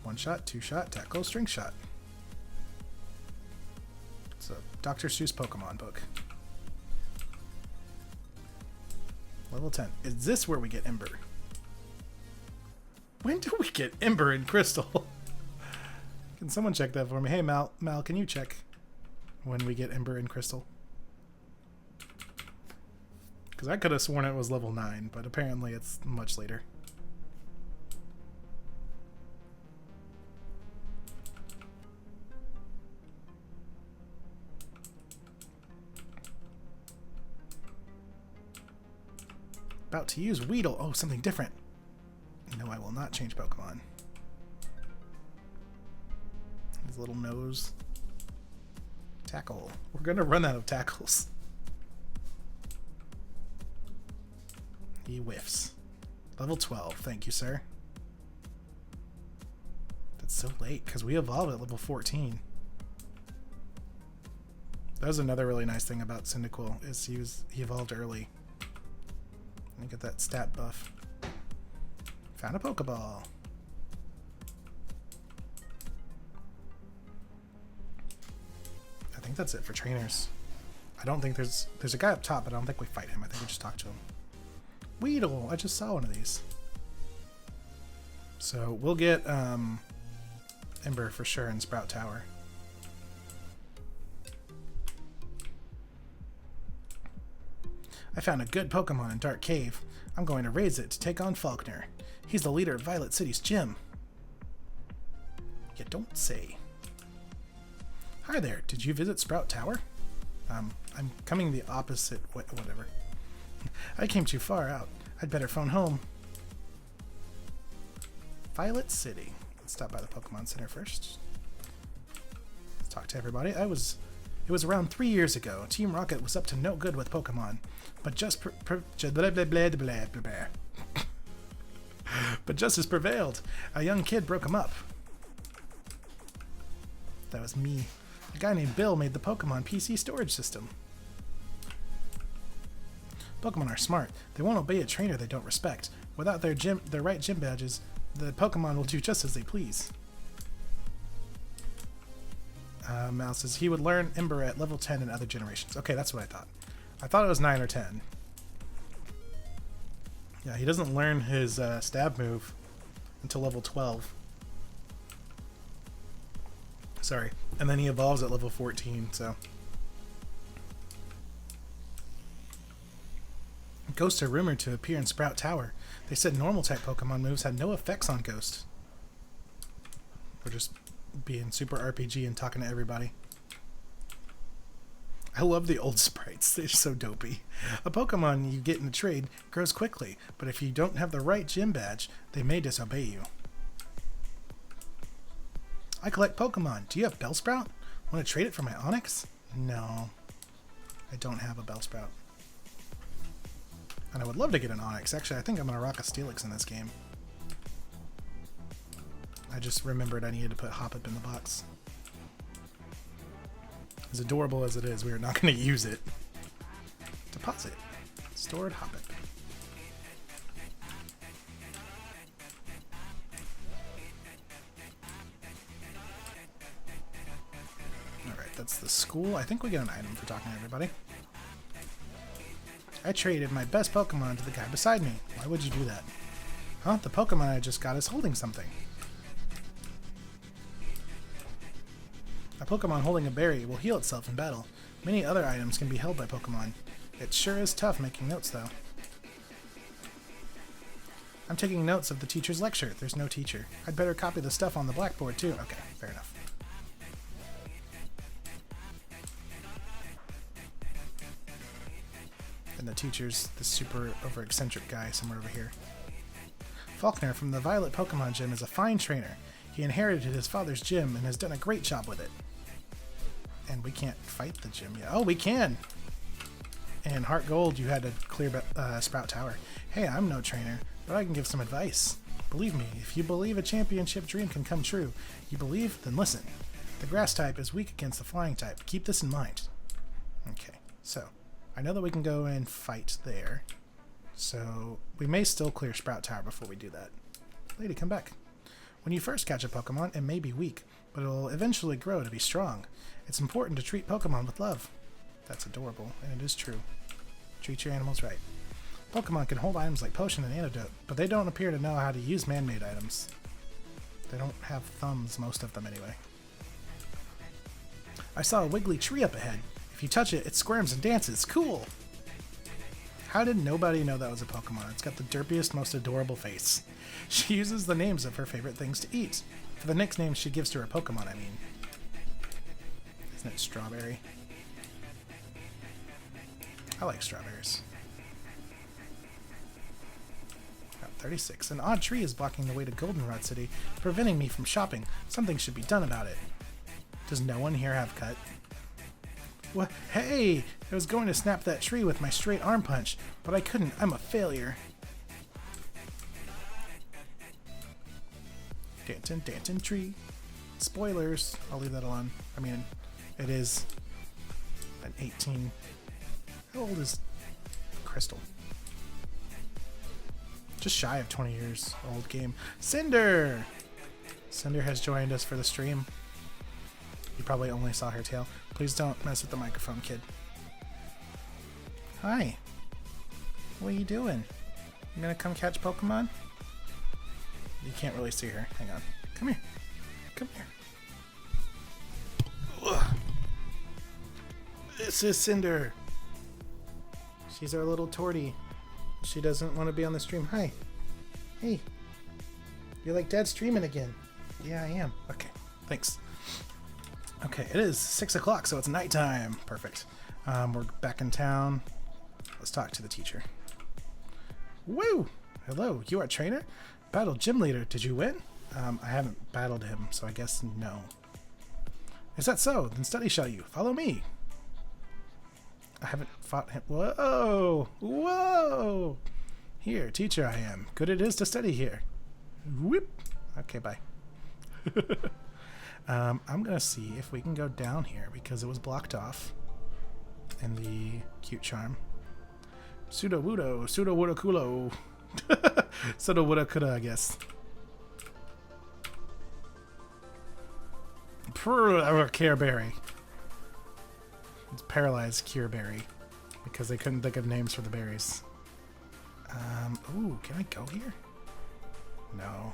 1-shot, 2-shot, tackle, string shot. It's a Dr. Seuss Pokemon book. Level 10. Is this where we get Ember? When do we get Ember and Crystal? Can someone check that for me? Hey, Mal, can you check when we get Ember and Crystal? Because I could have sworn it was level 9, but apparently it's much later. About to use Weedle. Oh, something different. No, I will not change Pokemon. His little nose. Tackle. We're going to run out of tackles. He whiffs. Level 12. Thank you, sir. That's so late because we evolved at level 14. That was another really nice thing about Cyndaquil is he evolved early. Let me get that stat buff. Found a Pokeball. I think that's it for trainers. I don't think there's a guy up top, but I don't think we fight him. I think we just talk to him. Weedle! I just saw one of these. So we'll get Ember for sure in Sprout Tower. I found a good Pokemon in Dark Cave. I'm going to raise it to take on Faulkner. He's the leader of Violet City's gym. You don't say. Hi there, did you visit Sprout Tower? I'm coming the opposite way, whatever. I came too far out. I'd better phone home. Violet City. Let's stop by the Pokemon Center first. Let's talk to everybody. It was around 3 years ago. Team Rocket was up to no good with Pokemon, but but justice prevailed. A young kid broke him up. That was me. A guy named Bill made the Pokemon PC storage system. Pokemon are smart. They won't obey a trainer they don't respect. Without their right gym badges, the Pokemon will do just as they please. Mouse says he would learn Ember at level 10 in other generations. Okay, that's what I thought. I thought it was 9 or 10. Yeah, he doesn't learn his stab move until level 12. Sorry. And then he evolves at level 14, so. Ghosts are rumored to appear in Sprout Tower. They said normal type Pokemon moves had no effects on Ghost. We're just being super RPG and talking to everybody. I love the old sprites. They're so dopey. A Pokemon you get in a trade grows quickly, but if you don't have the right gym badge, they may disobey you. I collect Pokemon. Do you have Bellsprout? Want to trade it for my Onix? No. I don't have a Bellsprout. And I would love to get an Onix. Actually, I think I'm going to rock a Steelix in this game. I just remembered I needed to put Hoppip in the box. As adorable as it is, we are not going to use it. Deposit. Stored Hoppip. Alright, that's the school. I think we get an item for talking to everybody. I traded my best Pokemon to the guy beside me. Why would you do that? Huh? The Pokemon I just got is holding something. A Pokemon holding a berry will heal itself in battle. Many other items can be held by Pokemon. It sure is tough making notes, though. I'm taking notes of the teacher's lecture. There's no teacher. I'd better copy the stuff on the blackboard, too. Okay, fair enough. And the teacher's the super over-eccentric guy somewhere over here. Faulkner from the Violet Pokemon Gym is a fine trainer. He inherited his father's gym and has done a great job with it. And we can't fight the gym yet. Oh, we can! And Heart Gold, you had to clear Sprout Tower. Hey, I'm no trainer, but I can give some advice. Believe me, if you believe a championship dream can come true, you believe, then listen. The grass type is weak against the flying type. Keep this in mind. Okay, so I know that we can go and fight there. So we may still clear Sprout Tower before we do that. Lady, come back. When you first catch a Pokemon, it may be weak, but it will eventually grow to be strong. It's important to treat Pokemon with love. That's adorable, and it is true. Treat your animals right. Pokemon can hold items like potion and antidote, but they don't appear to know how to use man-made items. They don't have thumbs, most of them anyway. I saw a wiggly tree up ahead. If you touch it, it squirms and dances. Cool! How did nobody know that was a Pokemon? It's got the derpiest, most adorable face. She uses the names of her favorite things to eat. For the nicknames she gives to her Pokemon, I mean. Isn't it Strawberry? I like strawberries. Route 36. An odd tree is blocking the way to Goldenrod City, preventing me from shopping. Something should be done about it. Does no one here have cut? What? Hey! I was going to snap that tree with my straight arm punch, but I couldn't. I'm a failure. Dancing, dancing tree. Spoilers. I'll leave that alone. I mean, it is an 18. How old is Crystal? Just shy of 20 years old game. Cinder! Cinder has joined us for the stream. You probably only saw her tail. Please don't mess with the microphone, kid. Hi. What are you doing? You gonna come catch Pokemon? You can't really see her. Hang on. Come here. Come here. Ugh. This is Cinder. She's our little tortie. She doesn't want to be on the stream. Hi. Hey. You're like, Dad streaming again. Yeah, I am. Okay. Thanks. Okay, it is 6 o'clock, so it's nighttime. Perfect. We're back in town. Let's talk to the teacher. Woo! Hello, you are trainer? Battle gym leader. Did you win? I haven't battled him, so I guess no. Is that so? Then study shall you. Follow me. I haven't fought him. Whoa! Whoa! Here, teacher I am. Good it is to study here. Whoop! Okay, bye. I'm gonna see if we can go down here because it was blocked off in the cute charm. Pseudo wudo, pseudo wudo kulo. Pseudo wudo kuda, I guess. Care berry. It's paralyzed cure berry because they couldn't think of names for the berries. Ooh, can I go here? No.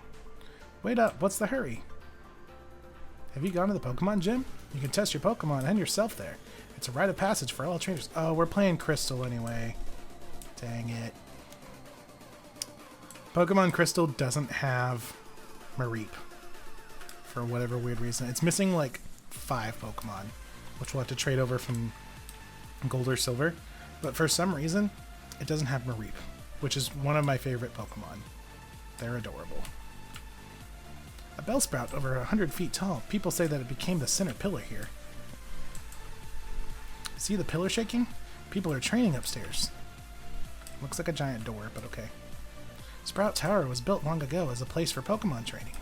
Wait up, what's the hurry? Have you gone to the Pokemon gym? You can test your Pokemon and yourself there. It's a rite of passage for all trainers. Oh, we're playing Crystal anyway. Dang it. Pokemon Crystal doesn't have Mareep. For whatever weird reason. It's missing like 5 Pokemon, which we'll have to trade over from Gold or Silver. But for some reason, it doesn't have Mareep, which is one of my favorite Pokemon. They're adorable. A Bellsprout over 100 feet tall. People say that it became the center pillar here. See the pillar shaking? People are training upstairs. Looks like a giant door, but okay. Sprout Tower was built long ago as a place for Pokemon training.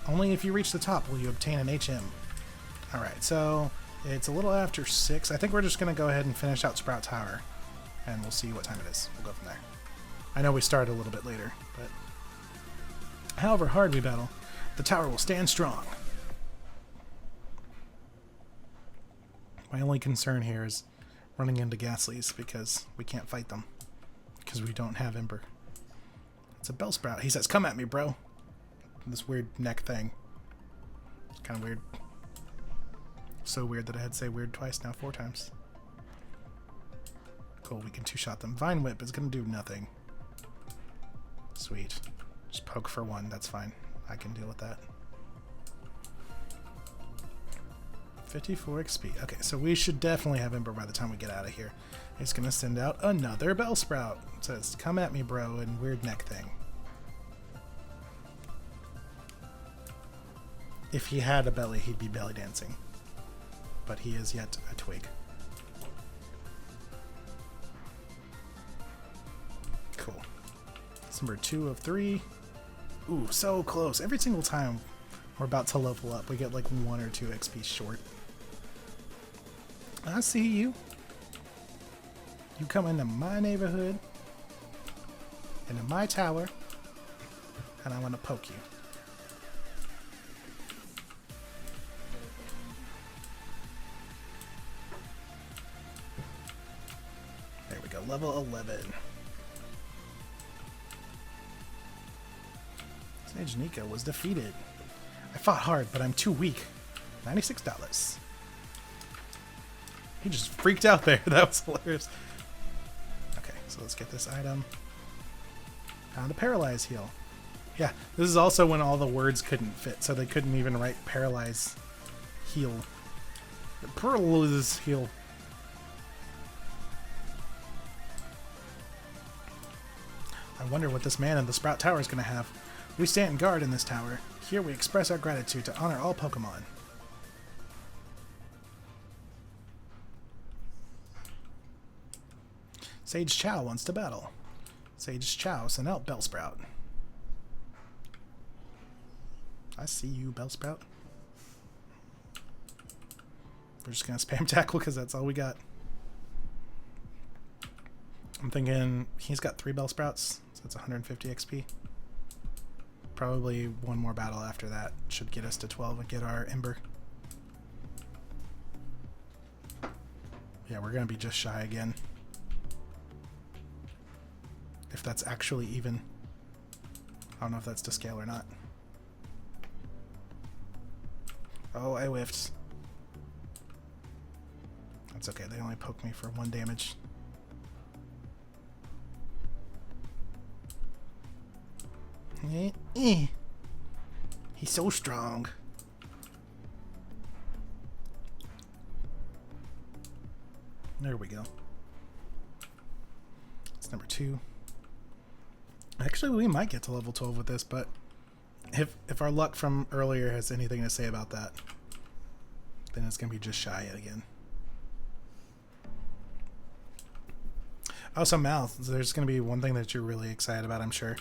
Only if you reach the top will you obtain an HM. Alright, so it's a little after 6. I think we're just going to go ahead and finish out Sprout Tower, and we'll see what time it is. We'll go from there. I know we started a little bit later, but however hard we battle, the tower will stand strong. My only concern here is running into Ghastlies because we can't fight them. Because we don't have Ember. It's a Bellsprout. He says, come at me, bro. This weird neck thing. It's kind of weird. So weird that I had to say weird twice, now 4 times. Cool, we can 2-shot them. Vine Whip is going to do nothing. Sweet. Just poke for 1, that's fine. I can deal with that. 54 XP. Okay, so we should definitely have Ember by the time we get out of here. He's going to send out another Bellsprout. It says, come at me, bro, and weird neck thing. If he had a belly, he'd be belly dancing. But he is yet a twig. Cool. That's number 2 of 3. Ooh, so close. Every single time we're about to level up, we get like 1 or 2 XP short. I see you. You come into my neighborhood, into my tower, and I want to poke you. There we go, level 11. Sage Nico was defeated. I fought hard, but I'm too weak. $96. He just freaked out there. That was hilarious. Okay, so let's get this item. Found a Paralyze heal. Yeah, this is also when all the words couldn't fit, so they couldn't even write Paralyze heal. Paralyze heal. I wonder what this man in the Sprout Tower is going to have. We stand guard in this tower. Here we express our gratitude to honor all Pokemon. Sage Chow wants to battle. Sage Chow sent out Bellsprout. I see you, Bellsprout. We're just going to spam tackle because that's all we got. I'm thinking he's got 3 Bellsprouts, so that's 150 XP. Probably one more battle after that should get us to 12 and get our Ember. Yeah, we're going to be just shy again. If that's actually even. I don't know if that's to scale or not. Oh, I whiffed. That's okay. They only poke me for 1 damage. He's so strong. There we go. It's number 2. Actually, we might get to level 12 with this, but if our luck from earlier has anything to say about that, then it's going to be just shy yet again. Oh, so Mal, there's going to be one thing that you're really excited about, I'm sure.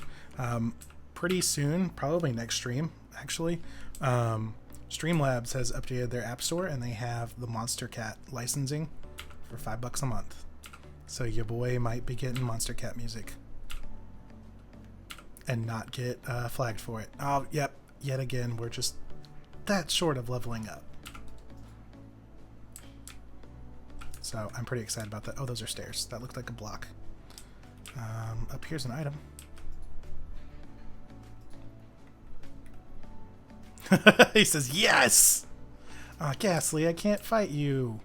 Pretty soon, probably next stream, actually, Streamlabs has updated their app store, and they have the Monster Cat licensing for $5 a month. So your boy might be getting Monster Cat music and not get flagged for it. Oh, yep. Yet again, we're just that short of leveling up. So I'm pretty excited about that. Oh, those are stairs. That looked like a block. Up here's an item. He says, yes! Oh, Ghastly, I can't fight you.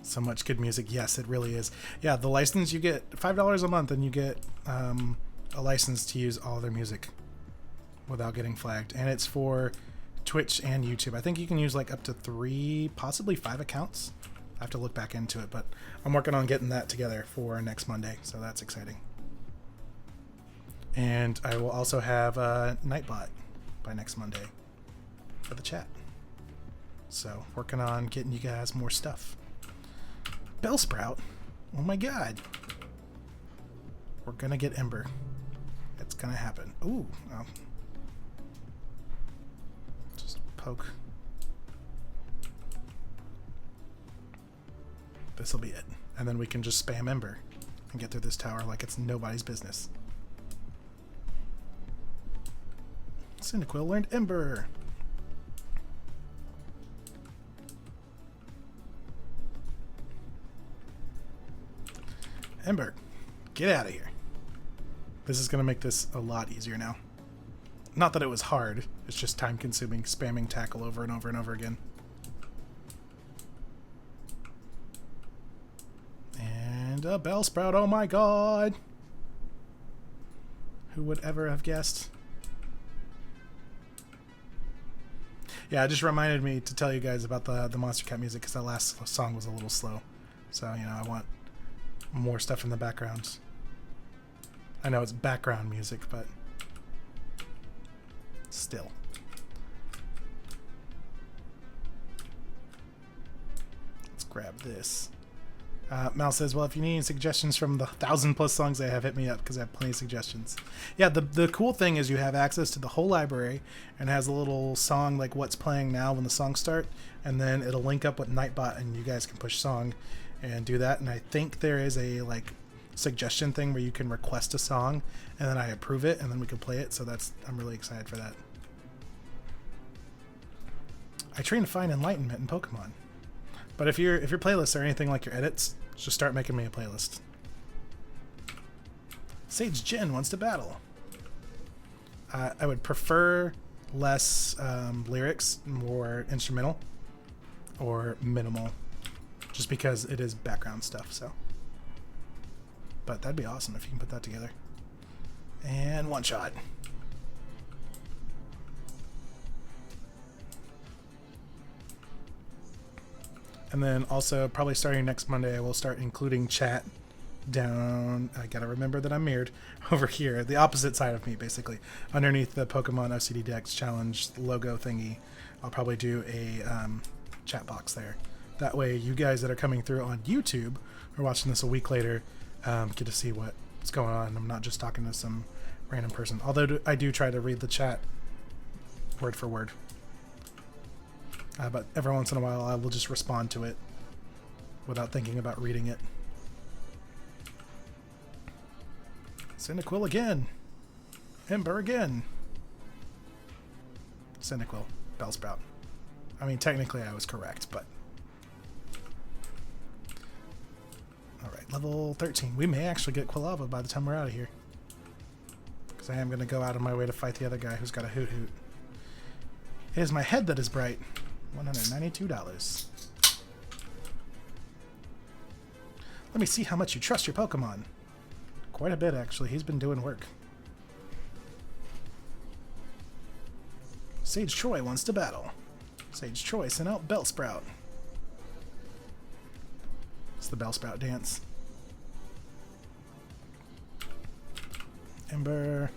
So much good music. Yes, it really is. Yeah, the license, you get $5 a month and you get a license to use all their music without getting flagged. And it's for Twitch and YouTube. I think you can use like up to 3, possibly 5 accounts. I have to look back into it, but I'm working on getting that together for next Monday, so that's exciting. And I will also have a Nightbot by next Monday for the chat. So working on getting you guys more stuff. Bellsprout? Oh my god. We're gonna get Ember. It's gonna happen. Ooh. Oh. Just poke. This'll be it. And then we can just spam Ember and get through this tower like it's nobody's business. Cyndaquil learned Ember. Ember, get out of here. This is going to make this a lot easier now. Not that it was hard, it's just time consuming, spamming tackle over and over and over again. And a Bellsprout, oh my god! Who would ever have guessed? Yeah, it just reminded me to tell you guys about the Monster Cat music because that last song was a little slow. So, you know, I want more stuff in the background. I know it's background music, but still. Let's grab this. Mal says, well, if you need any suggestions from the 1,000+ songs I have, hit me up because I have plenty of suggestions. Yeah, the cool thing is you have access to the whole library and has a little song like what's playing now when the songs start, and then it'll link up with Nightbot and you guys can push song and do that. And I think there is a like suggestion thing where you can request a song and then I approve it and then we can play it. So I'm really excited for that. I train to find enlightenment in Pokemon. But if your playlists are anything like your edits, just start making me a playlist. Sage Jin wants to battle. I would prefer less lyrics, more instrumental or minimal, just because it is background stuff. So, but that'd be awesome if you can put that together. And one shot. And then also, probably starting next Monday, I will start including chat down. I gotta remember that I'm mirrored over here, the opposite side of me, basically. Underneath the Pokemon OCD Dex Challenge logo thingy, I'll probably do a chat box there. That way, you guys that are coming through on YouTube or watching this a week later get to see what's going on. I'm not just talking to some random person. Although I do try to read the chat word for word. But every once in a while, I will just respond to it without thinking about reading it. Cyndaquil again. Ember again. Cyndaquil. Bellsprout. I mean, technically I was correct, but... Alright, level 13. We may actually get Quilava by the time we're out of here. Because I am going to go out of my way to fight the other guy who's got a Hoot Hoot. It is my head that is bright. $192. Let me see how much you trust your Pokemon. Quite a bit, actually. He's been doing work. Sage Troy wants to battle. Sage Troy sent out Bellsprout. It's the Bellsprout dance. Ember.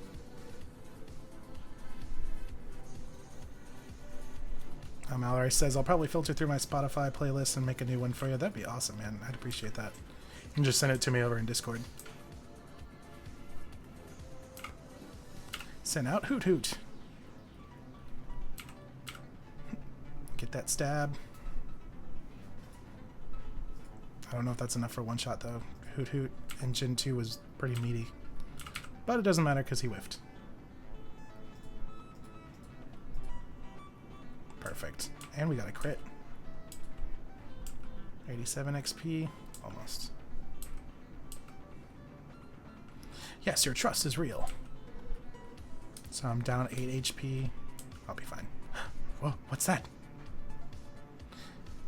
Mallory says, I'll probably filter through my Spotify playlist and make a new one for you. That'd be awesome, man. I'd appreciate that. You can just send it to me over in Discord. Send out Hoot Hoot. Get that stab. I don't know if that's enough for one shot, though. Hoot Hoot in Gen 2 was pretty meaty. But it doesn't matter because he whiffed. Perfect. And we got a crit. 87 XP. Almost. Yes, your trust is real. So I'm down 8 HP. I'll be fine. Whoa, what's that?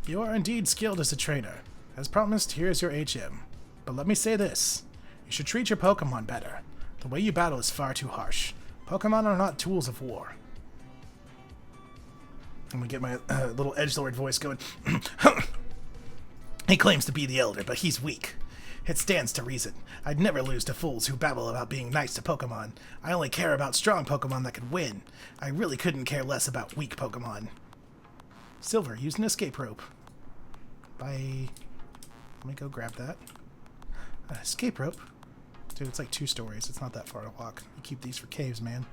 You are indeed skilled as a trainer. As promised, here is your HM. But let me say this. You should treat your Pokemon better. The way you battle is far too harsh. Pokemon are not tools of war. And we get my little edgelord voice going. He claims to be the elder, but he's weak. It stands to reason. I'd never lose to fools who babble about being nice to Pokemon. I only care about strong Pokemon that can win. I really couldn't care less about weak Pokemon. Silver, use an escape rope. Bye. Let me go grab that. Escape rope? Dude, it's like 2 stories. It's not that far to walk. You keep these for caves, man.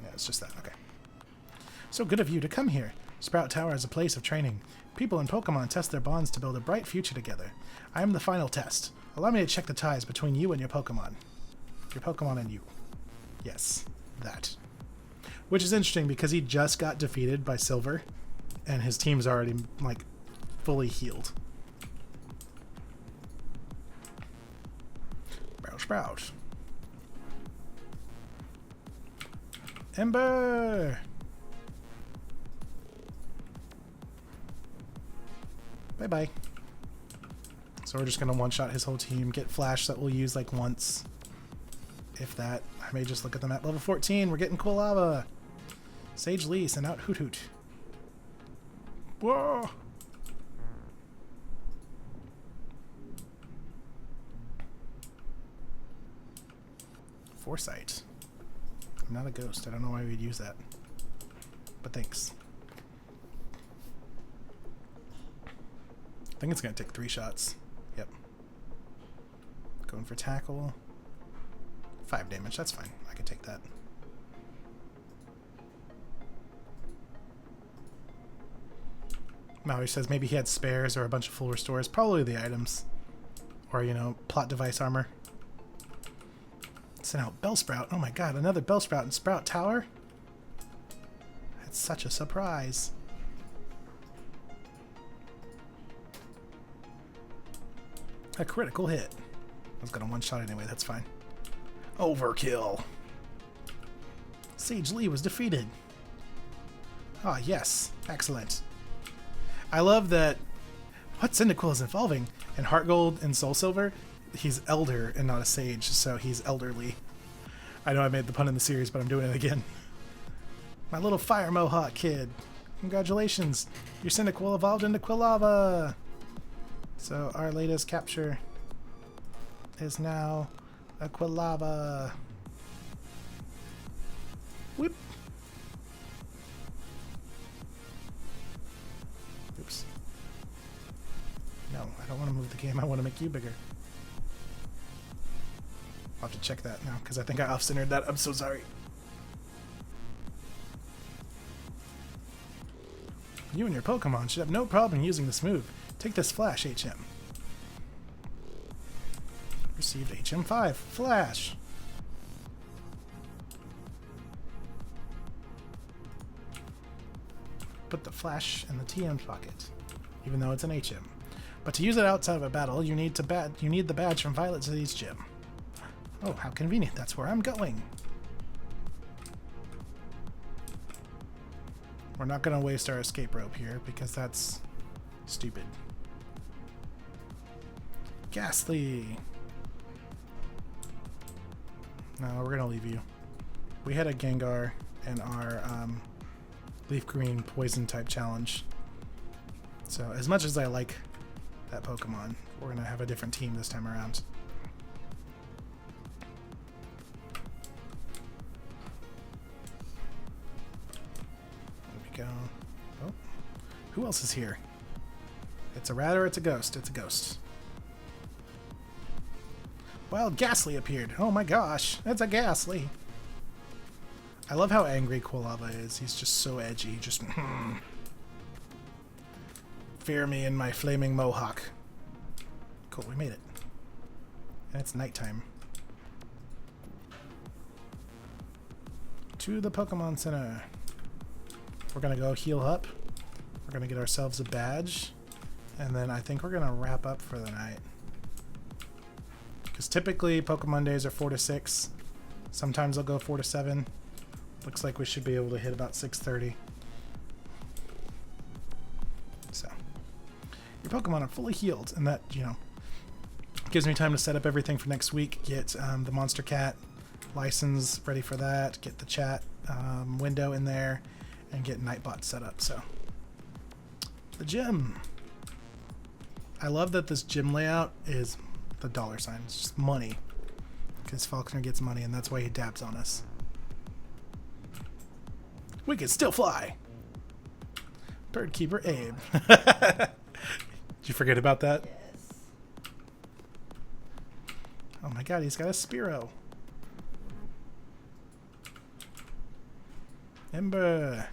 Yeah, it's just that. Okay. So good of you to come here. Sprout Tower is a place of training. People and Pokemon test their bonds to build a bright future together. I am the final test. Allow me to check the ties between you and your Pokemon. Your Pokemon and you. Yes, that. Which is interesting because he just got defeated by Silver, and his team's already, like, fully healed. Sprout. Ember! Bye-bye. So we're just going to one-shot his whole team, get Flash that we'll use like once. If that. I may just look at them at level 14. We're getting Quilava. Sage Lee, send out Hoot Hoot. Whoa! Foresight. I'm not a ghost. I don't know why we'd use that. But thanks. I think it's going to take 3 shots. Yep. Going for tackle. 5 damage. That's fine. I can take that. Maui says maybe he had spares or a bunch of full restores. Probably the items. Or, you know, plot device armor. Send out Bellsprout. Oh my god, another Bellsprout in Sprout Tower? That's such a surprise. A critical hit. I was gonna one-shot anyway, that's fine. Overkill. Sage Lee was defeated. Ah, yes. Excellent. I love that what Cyndaquil is evolving. In Heart Gold and Soul Silver, he's elder and not a sage, so he's elderly. I know I made the pun in the series, but I'm doing it again. My little fire mohawk kid. Congratulations. Your Cyndaquil evolved into Quilava. So our latest capture is now a Quilava. Whip. Oops. No, I don't want to move the game. I want to make you bigger. I'll have to check that now, because I think I off-centered that. I'm so sorry. You and your Pokemon should have no problem using this move. Take this Flash, HM. Received HM5. Flash! Put the Flash in the TM pocket, even though it's an HM. But to use it outside of a battle, you need the badge from Violet City's gym. Oh, how convenient. That's where I'm going. We're not going to waste our escape rope here because that's stupid. Ghastly. No, we're going to leave you. We had a Gengar in our Leaf Green Poison type challenge. So as much as I like that Pokemon, we're going to have a different team this time around. There we go. Oh, who else is here? It's a rat or it's a ghost? It's a ghost. Wild Ghastly appeared. Oh my gosh, it's a Ghastly. I love how angry Quilava is. He's just so edgy. Just fear me in my flaming mohawk. Cool, we made it. And it's nighttime. To the Pokemon Center. We're gonna go heal up. We're gonna get ourselves a badge. And then I think we're gonna wrap up for the night. Because typically Pokemon days are 4 to 6. Sometimes they'll go 4 to 7. Looks like we should be able to hit about 6:30. So, your Pokemon are fully healed, and that, you know, gives me time to set up everything for next week. Get the Monster Cat license ready for that. Get the chat window in there, and get Nightbot set up. So, the gym. I love that this gym layout is the dollar sign. It's just money, because Faulkner gets money, and that's why he dabs on us. We can still fly. Birdkeeper Abe. Did you forget about that? Yes. Oh my god, he's got a Spearow. Ember.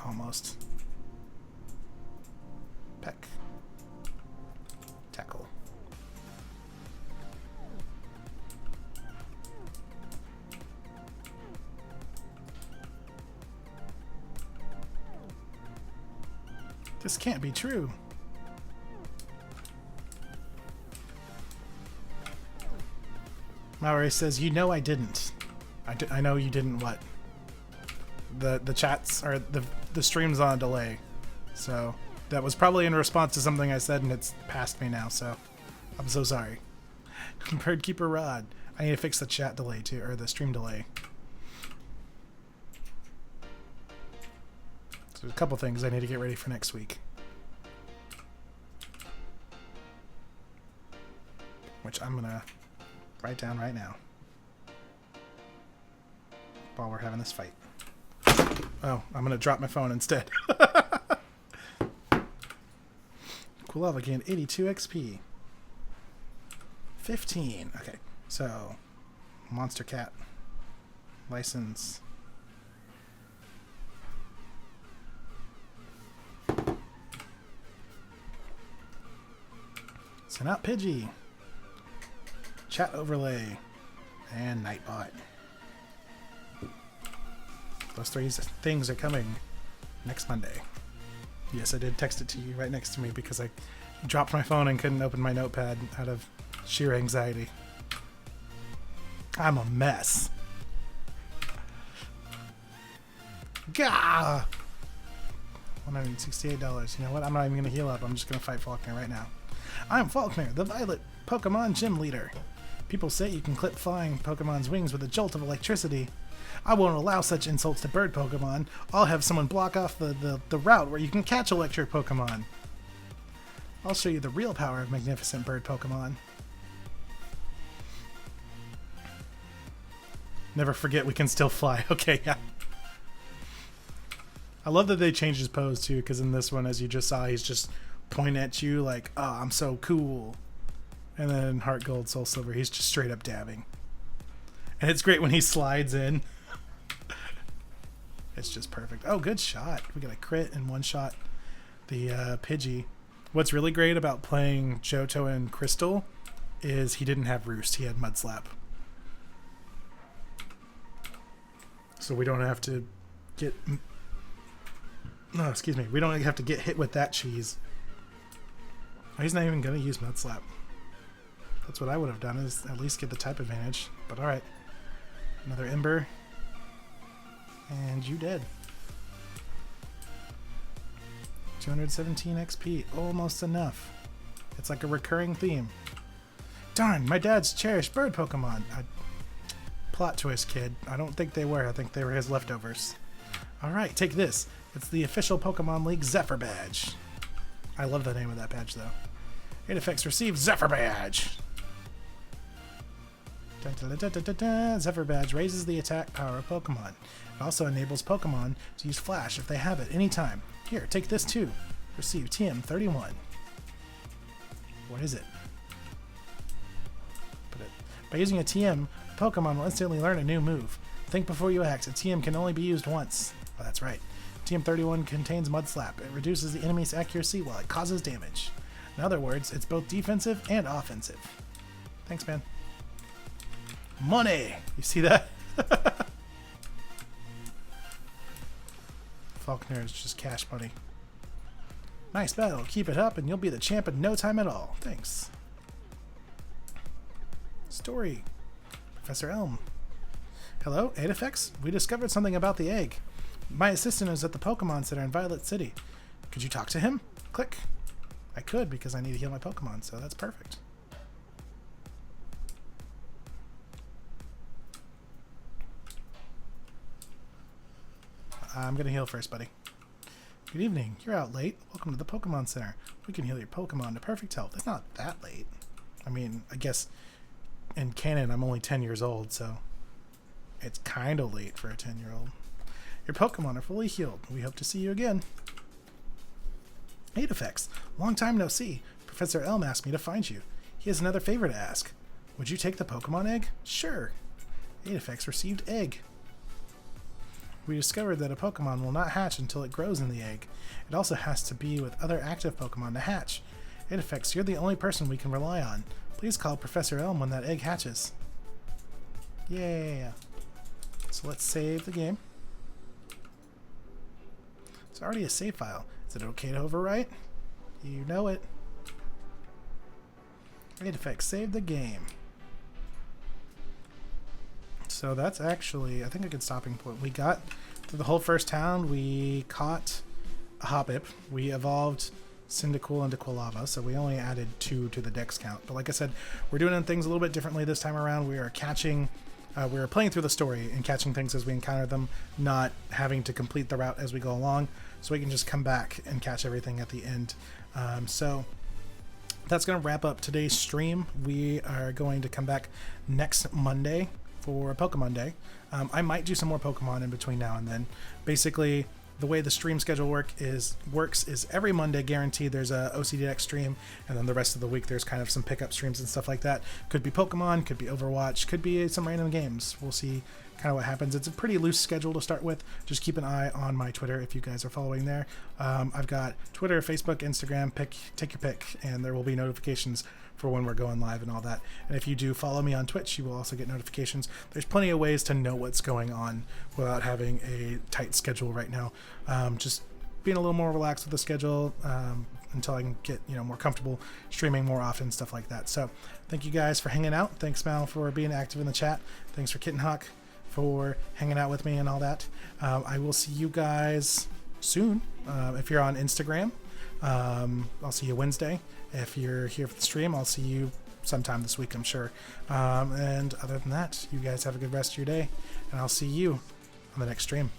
Almost. Peck. Tackle. This can't be true. Maori says, "You know I didn't." I know you didn't what? The chats or the stream's on a delay. So that was probably in response to something I said and it's past me now, so I'm so sorry. Birdkeeper Rod. I need to fix the chat delay too, or the stream delay. So there's a couple things I need to get ready for next week. Which I'm gonna write down right now. While we're having this fight. Oh, I'm gonna drop my phone instead. Quilava gained 82 XP. 15. Okay, so Monster Cat license. Send out Pidgey. Chat overlay. And Nightbot. Those three things are coming next Monday. Yes, I did text it to you right next to me because I dropped my phone and couldn't open my notepad out of sheer anxiety. I'm a mess. Gah! $168. You know what? I'm not even going to heal up. I'm just going to fight Faulkner right now. I'm Faulkner, the Violet Pokemon Gym Leader. People say you can clip flying Pokemon's wings with a jolt of electricity. I won't allow such insults to bird Pokemon. I'll have someone block off the route where you can catch electric Pokemon. I'll show you the real power of magnificent bird Pokemon. Never forget we can still fly. Okay, yeah. I love that they changed his pose too, because in this one, as you just saw, he's just pointing at you like, oh, I'm so cool. And then in Heart Gold, Soul Silver, he's just straight up dabbing. And it's great when he slides in. It's just perfect. Oh, good shot. We got a crit and one shot the Pidgey. What's really great about playing Johto and Crystal is he didn't have Roost. He had Mud Slap. So we don't have to get Oh, excuse me. We don't have to get hit with that cheese. Oh, he's not even going to use Mud Slap. That's what I would have done, is at least get the type advantage. But alright. Another Ember. And you dead. 217 XP. Almost enough. It's like a recurring theme. Darn, my dad's cherished bird Pokemon. Plot twist, kid. I don't think they were. I think they were his leftovers. Alright, take this. It's the official Pokemon League Zephyr Badge. I love the name of that badge, though. Aedifex receives Zephyr Badge. Zephyr Badge raises the attack power of Pokemon. It also enables Pokemon to use Flash if they have it anytime. Here, take this too. Receive TM31. What is it? By using a TM, Pokemon will instantly learn a new move. Think before you act. A TM can only be used once. Oh, that's right. TM31 contains Mud Slap. It reduces the enemy's accuracy while it causes damage. In other words, it's both defensive and offensive. Thanks, man. Money! You see that? Falconer is just cash money. Nice battle. Keep it up and you'll be the champ in no time at all. Thanks. Story. Professor Elm. Hello, Aedifex? We discovered something about the egg. My assistant is at the Pokemon Center in Violet City. Could you talk to him? Click. I could because I need to heal my Pokemon, so that's perfect. I'm going to heal first, buddy. Good evening. You're out late. Welcome to the Pokemon Center. We can heal your Pokemon to perfect health. It's not that late. I mean, I guess in canon I'm only 10 years old, so it's kind of late for a 10-year-old. Your Pokemon are fully healed. We hope to see you again. Aedifex, long time no see. Professor Elm asked me to find you. He has another favor to ask. Would you take the Pokemon egg? Sure. Aedifex received egg. We discovered that a Pokemon will not hatch until it grows in the egg. It also has to be with other active Pokemon to hatch. Aedifex, you're the only person we can rely on. Please call Professor Elm when that egg hatches. Yeah. So let's save the game. It's already a save file. Is it okay to overwrite? You know it. Aedifex, save the game. So that's actually, I think, a good stopping point. We got through the whole first town. We caught a Hoppip. We evolved Cyndaquil into Quilava, so we only added 2 to the dex count. But like I said, we're doing things a little bit differently this time around. We are catching, we are playing through the story and catching things as we encounter them, not having to complete the route as we go along, so we can just come back and catch everything at the end. So that's going to wrap up today's stream. We are going to come back next Monday for Pokemon Day. I might do some more Pokemon in between now and then. Basically, the way the stream schedule works is every Monday guaranteed there's a OCDX stream, and then the rest of the week there's kind of some pickup streams and stuff like that. Could be Pokemon, could be Overwatch, could be some random games. We'll see kind of what happens. It's a pretty loose schedule to start with. Just keep an eye on my Twitter if you guys are following there. I've got Twitter, Facebook, Instagram, take your pick, and there will be notifications for when we're going live and all that. And if you do follow me on Twitch, you will also get notifications. There's plenty of ways to know what's going on without having a tight schedule right now. Just being a little more relaxed with the schedule until I can get more comfortable streaming more often, stuff like that. So thank you guys for hanging out. Thanks, Mal, for being active in the chat. Thanks for Kitten Hawk for hanging out with me and all that. I will see you guys soon. If you're on Instagram, I'll see you Wednesday. If you're here for the stream, I'll see you sometime this week, I'm sure. And other than that, you guys have a good rest of your day, and I'll see you on the next stream.